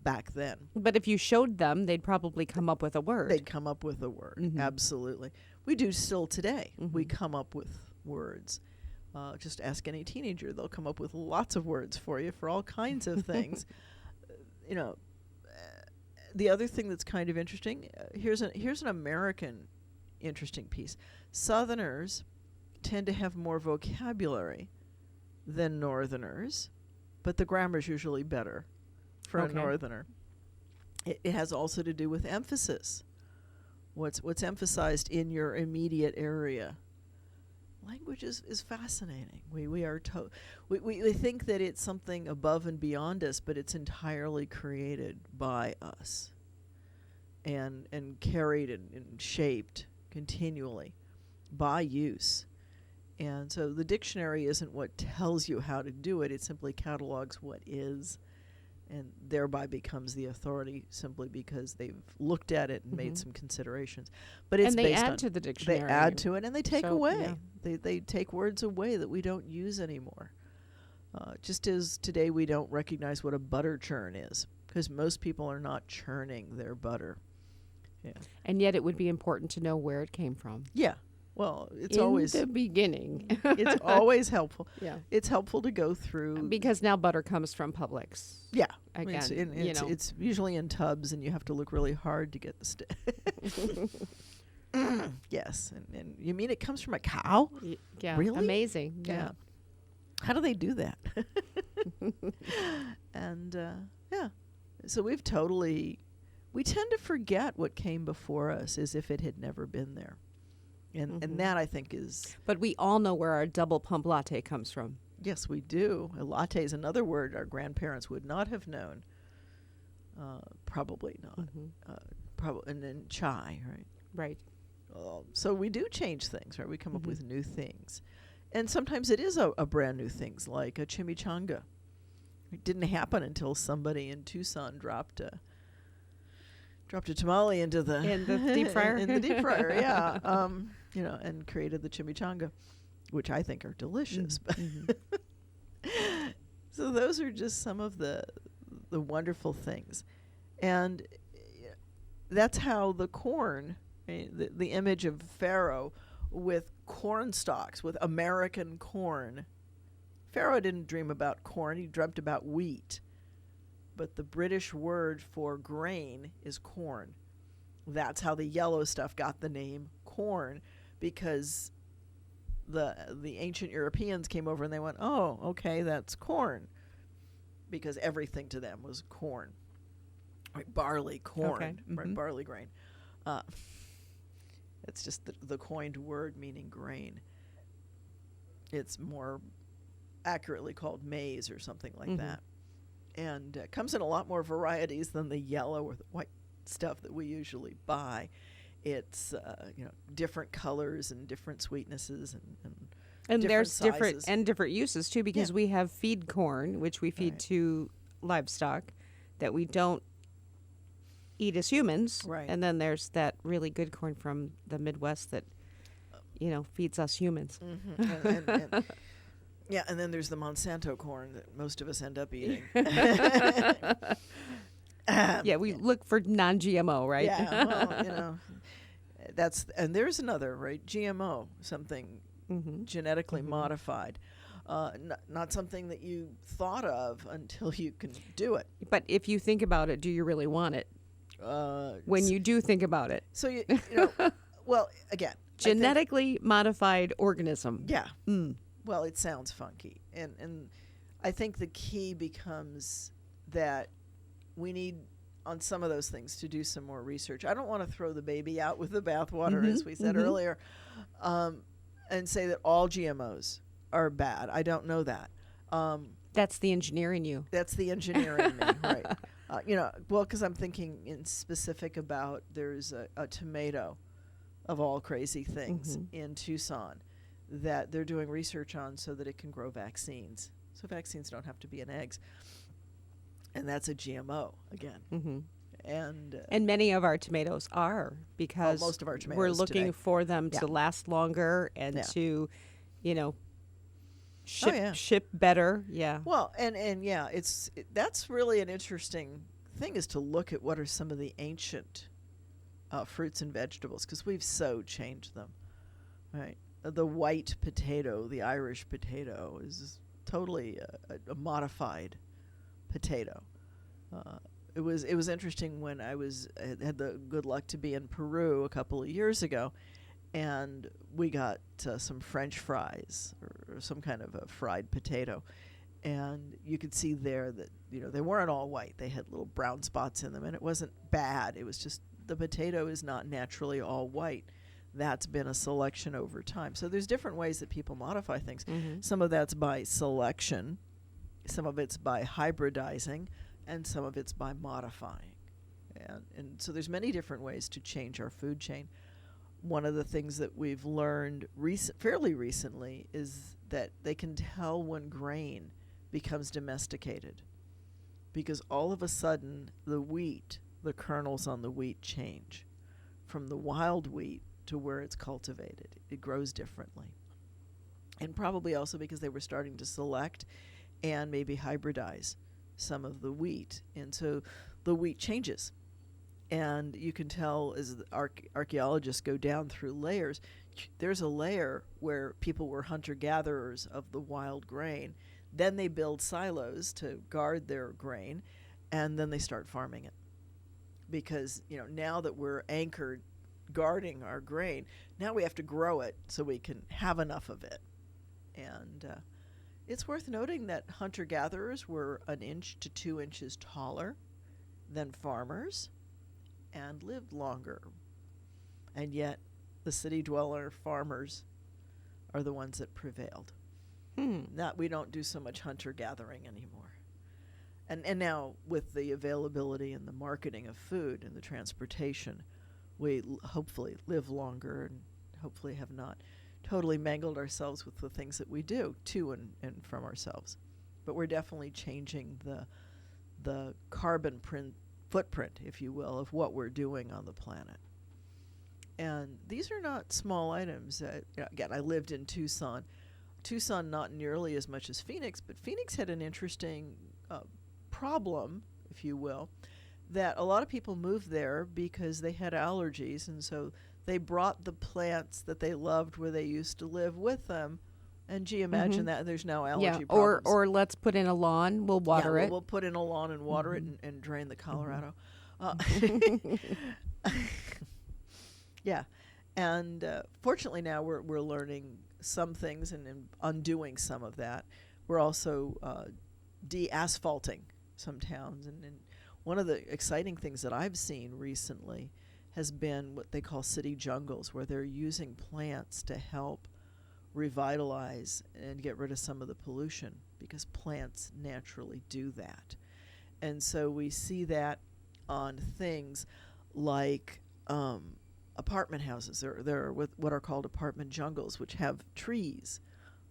S2: back then.
S3: But if you showed them, they'd probably come up with a word.
S2: They'd come up with a word. Absolutely. We do still today. We come up with words. Just ask any teenager. They'll come up with lots of words for you for all kinds of things. The other thing that's kind of interesting, here's an American interesting piece. Southerners tend to have more vocabulary than Northerners, but the grammar's usually better for a Northerner. It has also to do with emphasis. What's emphasized in your immediate area. Language is fascinating. We think that it's something above and beyond us, but it's entirely created by us and carried and shaped continually by use. And so the dictionary isn't what tells you how to do it. It simply catalogs what is, and thereby becomes the authority simply because they've looked at it and made some considerations. But it's
S3: and they
S2: based
S3: add
S2: on
S3: to the dictionary.
S2: They add to it, and they take away.
S3: Yeah.
S2: They take words away that we don't use anymore. Just as today we don't recognize what a butter churn is, because most people are not churning their butter. Yeah.
S3: And yet it would be important to know where it came from.
S2: Yeah. Well, it's
S3: in
S2: always
S3: the beginning.
S2: it's always helpful.
S3: Yeah.
S2: It's helpful to go through
S3: Because now butter comes from Publix.
S2: Yeah.
S3: Again,
S2: it's usually in tubs, and you have to look really hard to get the Yes. And you mean it comes from a cow?
S3: Yeah.
S2: Really?
S3: Amazing.
S2: Yeah. How do they do that? And so we tend to forget what came before us as if it had never been there. And that, I think, is...
S3: But we all know where our double pump latte comes from.
S2: Yes, we do. A latte is another word our grandparents would not have known. Probably not. And then chai, right?
S3: Right.
S2: So we do change things, right? We come up with new things. And sometimes it is a brand new things, like a chimichanga. It didn't happen until somebody in Tucson dropped a tamale into the
S3: deep fryer.
S2: in the deep fryer, yeah. And created the chimichanga, which I think are delicious. So those are just some of the wonderful things, and that's how the corn, the image of Pharaoh with corn stalks, with American corn. Pharaoh didn't dream about corn; he dreamt about wheat. But the British word for grain is corn. That's how the yellow stuff got the name corn, because the ancient Europeans came over and they went, oh, okay, that's corn, because everything to them was corn. Right, barley, corn, right, barley grain. It's just the coined word meaning grain. It's more accurately called maize or something like that. And it comes in a lot more varieties than the yellow or the white stuff that we usually buy. It's different colors and different sweetnesses and
S3: there's
S2: sizes.
S3: different uses too, because we have feed corn, which we feed to livestock that we don't eat as humans.
S2: Right.
S3: And then there's that really good corn from the Midwest that feeds us humans.
S2: Yeah, and then there's the Monsanto corn that most of us end up eating.
S3: Yeah, we look for non-GMO, right?
S2: Yeah, well, and there's another, right? GMO, something genetically modified. Not something that you thought of until you can do it.
S3: But if you think about it, do you really want it? When you do think about it.
S2: So, well, again.
S3: Genetically modified organism.
S2: Yeah. Well, it sounds funky. And I think the key becomes that we need, on some of those things, to do some more research. I don't want to throw the baby out with the bathwater, as we said earlier, and say that all GMOs are bad. I don't know that.
S3: That's the engineer in you.
S2: That's the engineer in me, right. Well, because I'm thinking in specific about there's a tomato of all crazy things in Tucson that they're doing research on so that it can grow vaccines. So vaccines don't have to be in eggs. And that's a GMO again.
S3: And many of our tomatoes are, because
S2: most of our tomatoes
S3: we're looking
S2: today.
S3: for them to last longer and to, ship better. Yeah.
S2: Well, and yeah, that's really an interesting thing, is to look at what are some of the ancient fruits and vegetables, because we've so changed them, right? The white potato, the Irish potato, is totally a modified potato. It was interesting when I had the good luck to be in Peru a couple of years ago, and we got some French fries or some kind of a fried potato, and you could see there that they weren't all white. They had little brown spots in them, and it wasn't bad. It was just the potato is not naturally all white. That's been a selection over time. So there's different ways that people modify things. Some of that's by selection, some of it's by hybridizing, and some of it's by modifying. And so there's many different ways to change our food chain. One of the things that we've learned fairly recently is that they can tell when grain becomes domesticated, because all of a sudden the kernels on the wheat change from the wild wheat to where it's cultivated. It grows differently. And probably also because they were starting to select and maybe hybridize some of the wheat. And so the wheat changes. And you can tell as archaeologists go down through layers, there's a layer where people were hunter-gatherers of the wild grain. Then they build silos to guard their grain, and then they start farming it. Because, now that we're anchored guarding our grain, now we have to grow it so we can have enough of it. And it's worth noting that hunter-gatherers were 1 inch to 2 inches taller than farmers and lived longer. And yet the city dweller farmers are the ones that prevailed. We don't do so much hunter-gathering anymore. And now with the availability and the marketing of food and the transportation, we hopefully live longer and hopefully have not totally mangled ourselves with the things that we do to and from ourselves. But we're definitely changing the carbon footprint, if you will, of what we're doing on the planet. And these are not small items. Again, I lived in Tucson. Tucson not nearly as much as Phoenix, but Phoenix had an interesting problem, if you will, that a lot of people moved there because they had allergies, and so they brought the plants that they loved where they used to live with them. And gee, imagine that there's no allergy problems.
S3: Or let's put in a lawn, we'll water it.
S2: We'll put in a lawn and water it and drain the Colorado. Yeah, and fortunately now we're learning some things and undoing some of that. We're also de-asphalting some towns, and one of the exciting things that I've seen recently has been what they call city jungles, where they're using plants to help revitalize and get rid of some of the pollution, because plants naturally do that. And so we see that on things like apartment houses. There are what are called apartment jungles, which have trees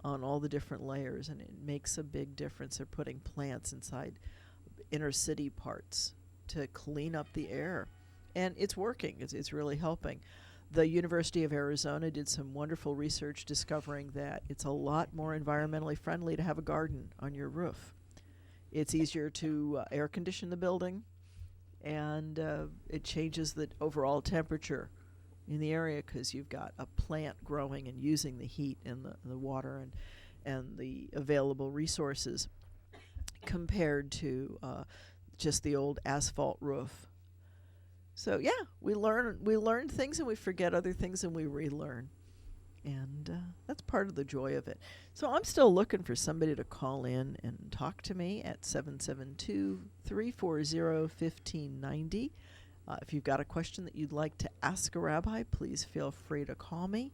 S2: on all the different layers, and it makes a big difference. They're putting plants inside inner city parts to clean up the air, and it's working. It's really helping. The University of Arizona did some wonderful research discovering that it's a lot more environmentally friendly to have a garden on your roof. It's easier to air condition the building, and it changes the overall temperature in the area because you've got a plant growing and using the heat and the water and the available resources compared to just the old asphalt roof. So yeah, we learn things and we forget other things and we relearn. And that's part of the joy of it. So I'm still looking for somebody to call in and talk to me at 772-340-1590. If you've got a question that you'd like to ask a rabbi, please feel free to call me.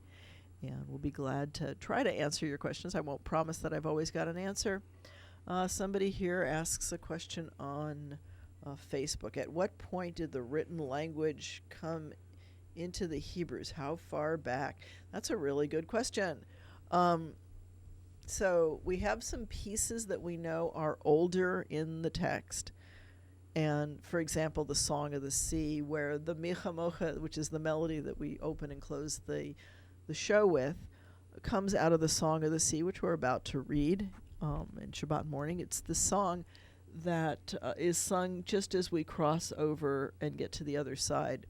S2: And we'll be glad to try to answer your questions. I won't promise that I've always got an answer. Somebody here asks a question on Facebook. At what point did the written language come into the Hebrews? How far back? That's a really good question. So we have some pieces that we know are older in the text. And, for example, the Song of the Sea, where the Michamocha, which is the melody that we open and close the show with, comes out of the Song of the Sea, which we're about to read in Shabbat morning. It's the song that is sung just as we cross over and get to the other side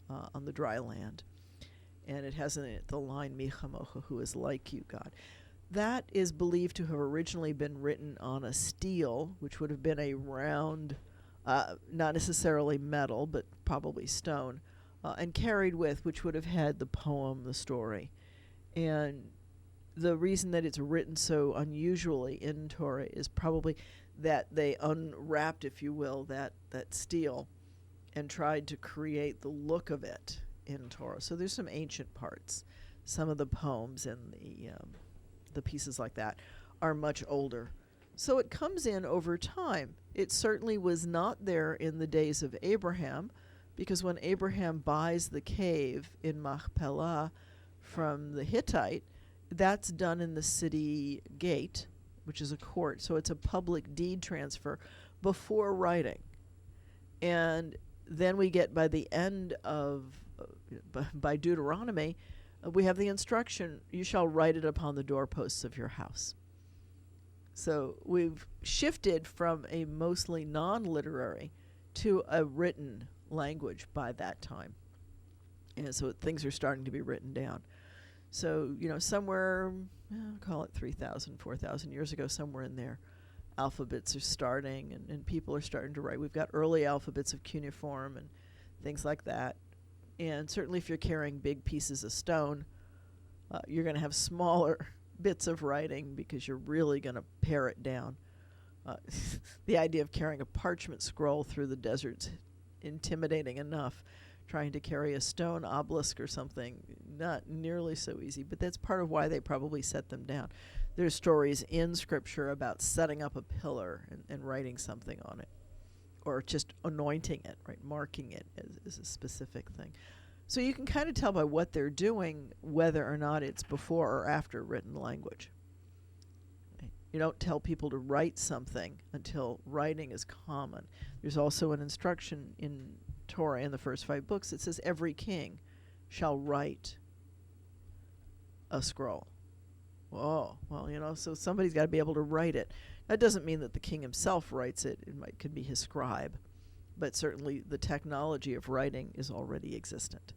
S2: on the dry land. And it has in it the line, Michamocha, who is like you, God. That is believed to have originally been written on a stele, which would have been a round, not necessarily metal, but probably stone, and carried with, which would have had the poem, the story. And the reason that it's written so unusually in Torah is probably that they unwrapped, if you will, that stele and tried to create the look of it in Torah. So there's some ancient parts. Some of the poems and the pieces like that are much older. So it comes in over time. It certainly was not there in the days of Abraham, because when Abraham buys the cave in Machpelah from the Hittite, that's done in the city gate, which is a court. So it's a public deed transfer before writing. And then we get by the end of, by Deuteronomy, we have the instruction, you shall write it upon the doorposts of your house. So we've shifted from a mostly non-literary to a written language by that time. And so things are starting to be written down. So, somewhere, call it 3,000, 4,000 years ago, somewhere in there, alphabets are starting and people are starting to write. We've got early alphabets of cuneiform and things like that. And certainly if you're carrying big pieces of stone, you're going to have smaller bits of writing because you're really going to pare it down. The idea of carrying a parchment scroll through the desert's intimidating enough. Trying to carry a stone obelisk or something, not nearly so easy, but that's part of why they probably set them down. There's stories in Scripture about setting up a pillar and writing something on it, or just anointing it, right, marking it as a specific thing. So you can kind of tell by what they're doing whether or not it's before or after written language. Right? You don't tell people to write something until writing is common. There's also an instruction in Torah in the first 5 books, it says every king shall write a scroll. Whoa, well, so somebody's got to be able to write it. That doesn't mean that the king himself writes it. Could be his scribe, but certainly the technology of writing is already existent.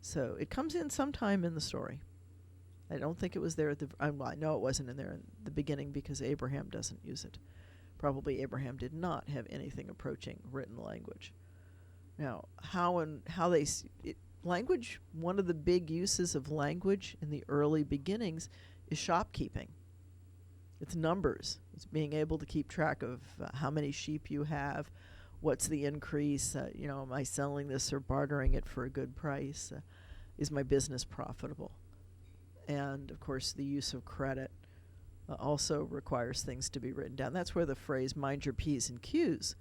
S2: So it comes in sometime in the story. I don't think it was there at the, I know it wasn't in there in the beginning because Abraham doesn't use it. Probably Abraham did not have anything approaching written language. Now, language, one of the big uses of language in the early beginnings is shopkeeping. It's numbers. It's being able to keep track of how many sheep you have, what's the increase, am I selling this or bartering it for a good price? Is my business profitable? And, of course, the use of credit also requires things to be written down. That's where the phrase, mind your P's and Q's,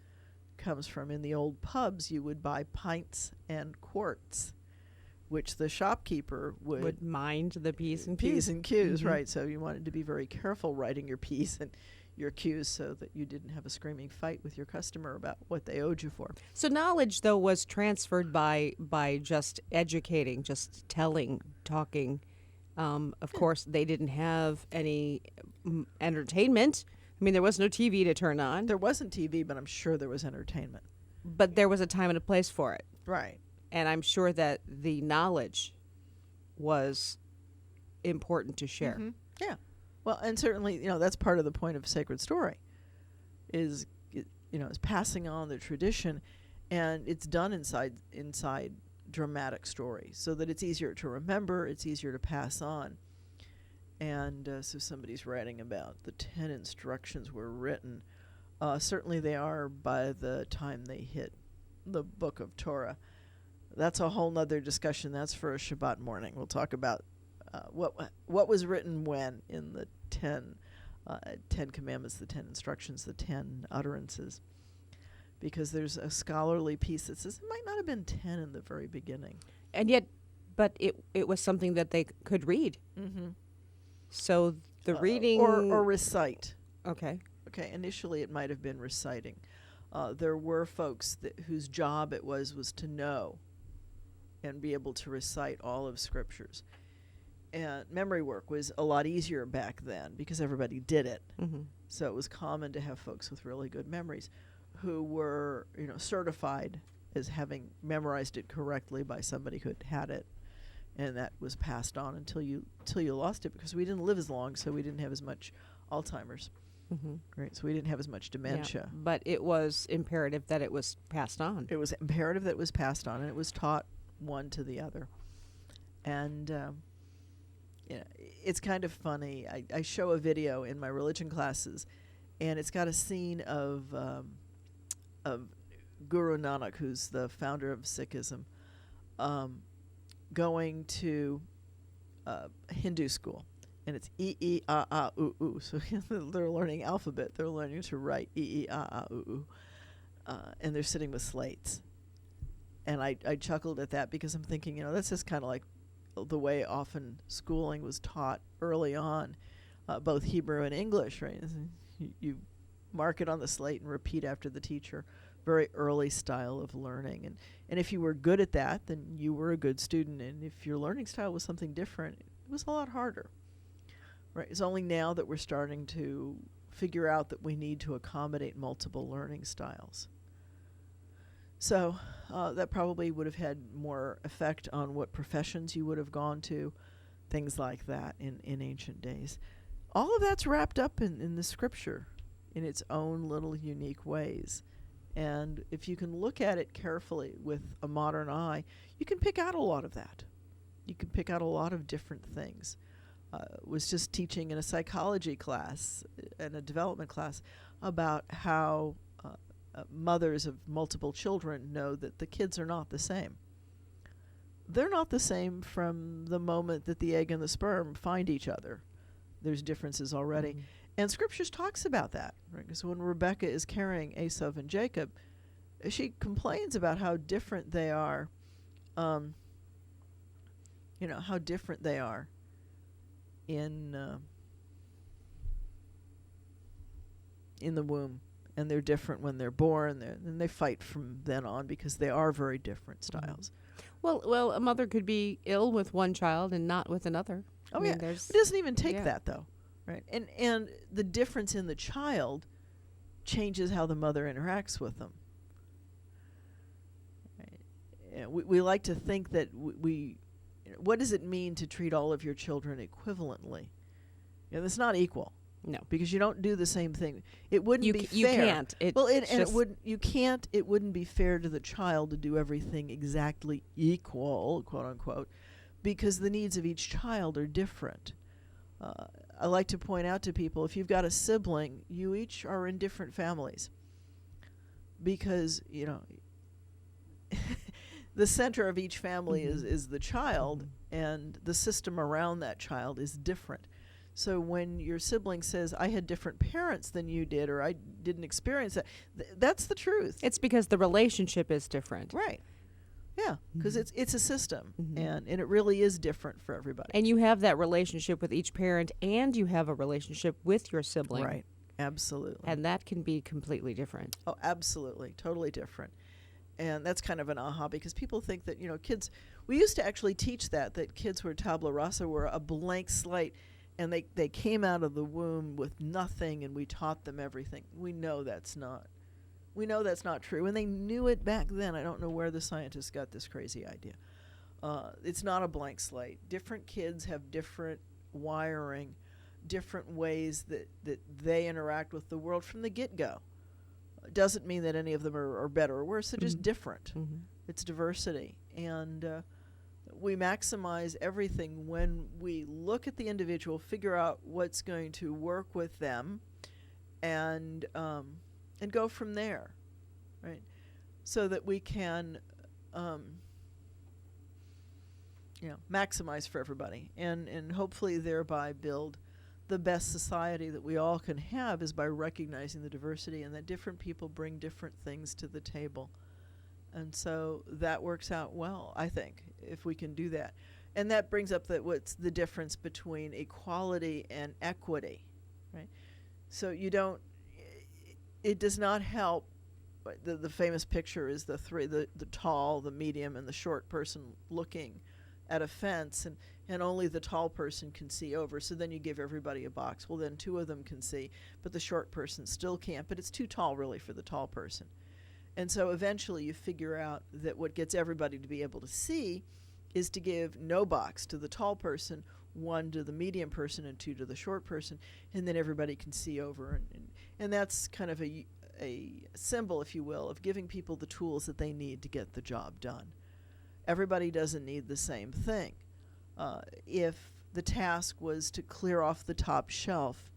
S2: comes from. In the old pubs, you would buy pints and quarts, which the shopkeeper would
S3: mind the P's and
S2: Q's.
S3: Q's.
S2: P's and Q's, right. So you wanted to be very careful writing your P's and your cues so that you didn't have a screaming fight with your customer about what they owed you for.
S3: So knowledge, though, was transferred by just educating, just telling, talking. Of course, they didn't have any entertainment. I mean, there was no TV to turn on.
S2: There wasn't TV, but I'm sure there was entertainment.
S3: But there was a time and a place for it.
S2: Right.
S3: And I'm sure that the knowledge was important to share.
S2: Mm-hmm. Yeah. Well, and certainly, that's part of the point of sacred story is passing on the tradition, and it's done inside dramatic story so that it's easier to remember, it's easier to pass on. And so somebody's writing about the 10 instructions were written. Certainly they are by the time they hit the book of Torah. That's a whole nother discussion. That's for a Shabbat morning. We'll talk about what was written when in the 10 commandments, the 10 instructions, the 10 utterances. Because there's a scholarly piece that says it might not have been 10 in the very beginning.
S3: And yet, but it was something that they could read.
S2: Mm-hmm.
S3: So the reading...
S2: Or recite.
S3: Okay.
S2: Okay, initially it might have been reciting. There were folks whose job it was to know and be able to recite all of scriptures. And memory work was a lot easier back then because everybody did it.
S3: Mm-hmm.
S2: So it was common to have folks with really good memories who were, certified as having memorized it correctly by somebody who had it. And that was passed on until you lost it, because we didn't live as long, so we didn't have as much Alzheimer's.
S3: Mm-hmm.
S2: Right, so we didn't have as much dementia.
S3: Yeah, but it was imperative that it was passed on.
S2: It was imperative that it was passed on, and it was taught one to the other. And it's kind of funny. I show a video in my religion classes, and it's got a scene of Guru Nanak, who's the founder of Sikhism, going to Hindu school. And it's E-E-A-A-U-U. So they're learning alphabet. They're learning to write E-E-A-A-U-U. And they're sitting with slates. And I chuckled at that because I'm thinking, that's just kind of like the way often schooling was taught early on, both Hebrew and English, right? You mark it on the slate and repeat after the teacher. Very early style of learning. And if you were good at that, then you were a good student. And if your learning style was something different, it was a lot harder. Right? It's only now that we're starting to figure out that we need to accommodate multiple learning styles. So that probably would have had more effect on what professions you would have gone to, things like that in ancient days. All of that's wrapped up in the scripture in its own little unique ways. And if you can look at it carefully with a modern eye, you can pick out a lot of that. You can pick out a lot of different things. Was just teaching in a psychology class, in a development class, about how mothers of multiple children know that the kids are not the same. They're not the same from the moment that the egg and the sperm find each other. There's differences already. Mm-hmm. And Scriptures talks about that. Right? Because when Rebecca is carrying Esau and Jacob, she complains about how different they are, how different they are in the womb, and they're different when they're born. And they fight from then on because they are very different styles.
S3: Well, a mother could be ill with one child and not with another.
S2: Oh, yeah. It doesn't even take that, though, right? And the difference in the child changes how the mother interacts with them. Right? We like to think that what does it mean to treat all of your children equivalently? It's not equal.
S3: No,
S2: because you don't do the same thing. It wouldn't be fair.
S3: You can't.
S2: You can't. It wouldn't be fair to the child to do everything exactly equal, quote unquote, because the needs of each child are different. I like to point out to people, if you've got a sibling, you each are in different families, because the center of each family is the child, and the system around that child is different. So when your sibling says, I had different parents than you did, or I didn't experience that, that's the truth.
S3: It's because the relationship is different.
S2: Right. Yeah, because it's a system, and it really is different for everybody.
S3: And you have that relationship with each parent, and you have a relationship with your sibling.
S2: Right. Absolutely.
S3: And that can be completely different.
S2: Oh, absolutely. Totally different. And that's kind of an aha, because people think that, kids, we used to actually teach that kids were tabula rasa, were a blank slate, and they came out of the womb with nothing, and we taught them everything. We know that's not true. And they knew it back then. I don't know where the scientists got this crazy idea. It's not a blank slate. Different kids have different wiring, different ways that they interact with the world from the get-go. It doesn't mean that any of them are better or worse. They're just different. It's diversity. And we maximize everything when we look at the individual, figure out what's going to work with them, and go from there, right? So that we can maximize for everybody, and hopefully thereby build the best society that we all can have, is by recognizing the diversity and that different people bring different things to the table. And so that works out well, I think, if we can do that. And that brings up what's the difference between equality and equity, right? So it does not help. The famous picture is the tall, the medium, and the short person looking at a fence, and only the tall person can see over. So then you give everybody a box. Well, then two of them can see, but the short person still can't. But it's too tall, really, for the tall person. And so eventually you figure out that what gets everybody to be able to see is to give no box to the tall person, one to the medium person, and two to the short person, and then everybody can see over. And that's kind of a symbol, if you will, of giving people the tools that they need to get the job done. Everybody doesn't need the same thing. If the task was to clear off the top shelf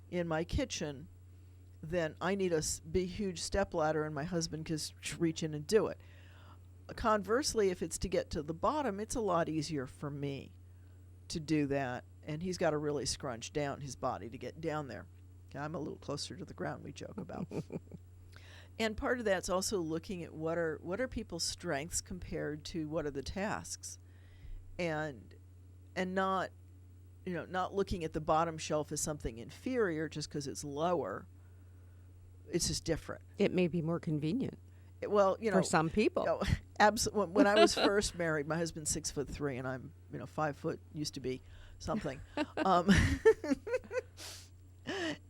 S2: in my kitchen, then I need a big, huge stepladder, and my husband can reach in and do it. Conversely, if it's to get to the bottom, it's a lot easier for me to do that, and he's got to really scrunch down his body to get down there. I'm a little closer to the ground, we joke about. And part of that's also looking at what are people's strengths compared to what are the tasks, and not looking at the bottom shelf as something inferior just because it's lower. It's just different.
S3: It may be more convenient. For some people.
S2: Absolutely. When I was first married, my husband's 6'3", and I'm 5 foot, used to be something.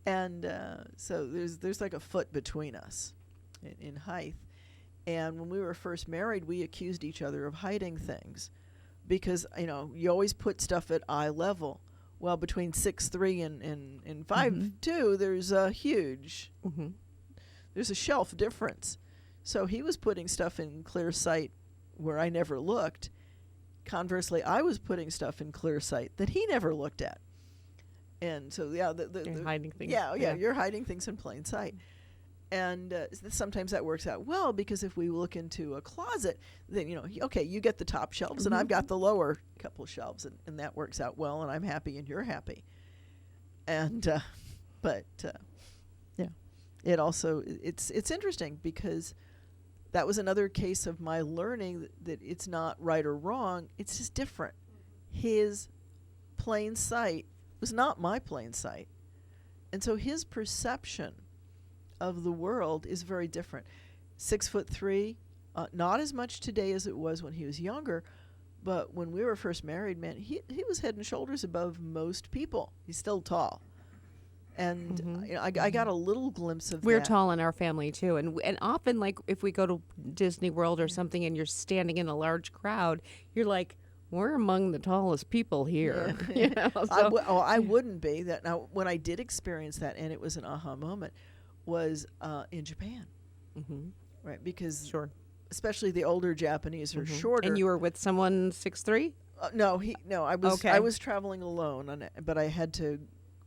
S2: And so there's like a foot between us in height. And when we were first married, we accused each other of hiding things, because you always put stuff at eye level. Well, between 6'3" and 5'2", there's a huge there's a shelf difference. So he was putting stuff in clear sight where I never looked. Conversely, I was putting stuff in clear sight that he never looked at. And so, you're
S3: hiding things.
S2: Yeah, you're hiding things in plain sight. And sometimes that works out well, because if we look into a closet, then, you get the top shelves and I've got the lower couple of shelves, and that works out well, and I'm happy and you're happy. And, it also, it's interesting, because that was another case of my learning that it's not right or wrong, it's just different. His plain sight was not my plain sight. And so his perception of the world is very different. 6'3", not as much today as it was when he was younger, but when we were first married, man, he was head and shoulders above most people. He's still tall. And I got a little glimpse of that.
S3: We're tall in our family too, and often, like, if we go to Disney World or something and you're standing in a large crowd, you're like, we're among the tallest people here.
S2: Yeah. I wouldn't be. Now, when I did experience that, and it was an aha moment, was in Japan, right? Because especially the older Japanese are shorter.
S3: And you were with someone 6'3"?
S2: No, I was traveling alone, but I had to,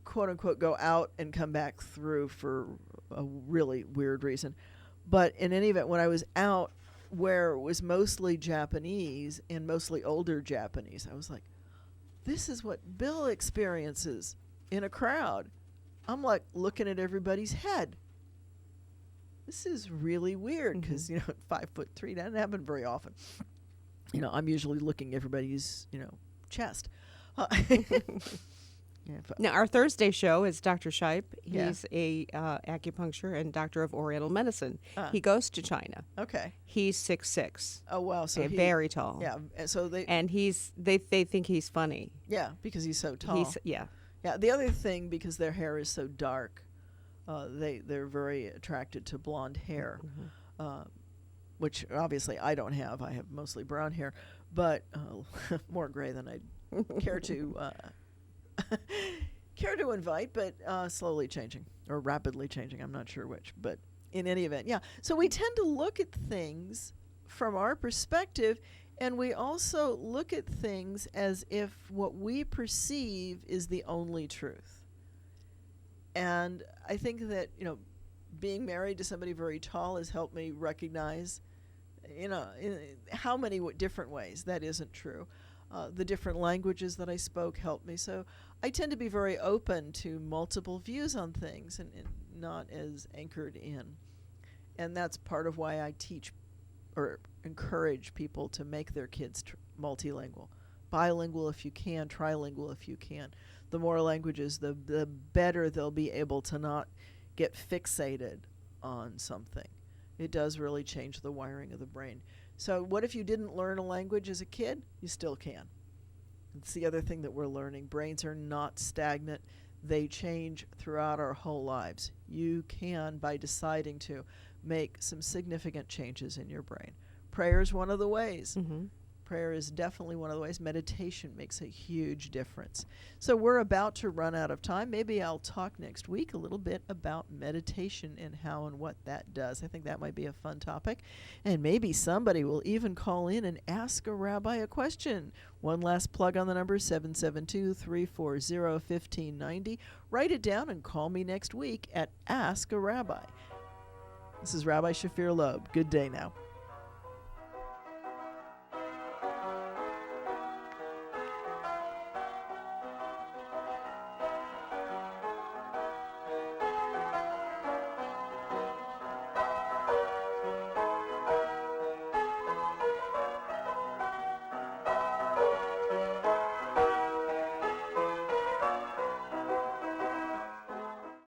S2: quote unquote, go out and come back through for a really weird reason. But in any event, when I was out where it was mostly Japanese and mostly older Japanese, I was like, this is what Bill experiences in a crowd. I'm like looking at everybody's head. This is really weird, because 5'3", doesn't happen very often. I'm usually looking at everybody's chest.
S3: Now, our Thursday show is Dr. Scheib.
S2: Yeah.
S3: He's a acupuncture and doctor of Oriental medicine.
S2: Ah.
S3: He goes to China.
S2: Okay.
S3: He's 6'6".
S2: Oh wow. So
S3: Very tall.
S2: Yeah. And so they
S3: think he's funny.
S2: because he's so tall.
S3: Yeah.
S2: Yeah. The other thing, because their hair is so dark, they're very attracted to blonde hair, which obviously I don't have. I have mostly brown hair, but more gray than I'd care to invite, but slowly changing or rapidly changing. I'm not sure which, but in any event, yeah. So we tend to look at things from our perspective, and we also look at things as if what we perceive is the only truth. And I think that, being married to somebody very tall has helped me recognize, in how many different ways that isn't true. The different languages that I spoke helped me. So I tend to be very open to multiple views on things and not as anchored in. And that's part of why I teach or encourage people to make their kids multilingual. Bilingual if you can, trilingual if you can. The more languages, the better they'll be able to not get fixated on something. It does really change the wiring of the brain. So what if you didn't learn a language as a kid? You still can. It's the other thing that we're learning. Brains are not stagnant. They change throughout our whole lives. You can, by deciding to, make some significant changes in your brain. Prayer is one of the ways.
S3: Mm-hmm.
S2: Prayer is definitely one of the ways. Meditation makes a huge difference. So we're about to run out of time. Maybe I'll talk next week a little bit about meditation and how and what that does. I think that might be a fun topic. And maybe somebody will even call in and ask a rabbi a question. One last plug on the number, 772-340-1590. Write it down and call me next week at Ask a Rabbi. This is Rabbi Shafir Lobb. Good day now.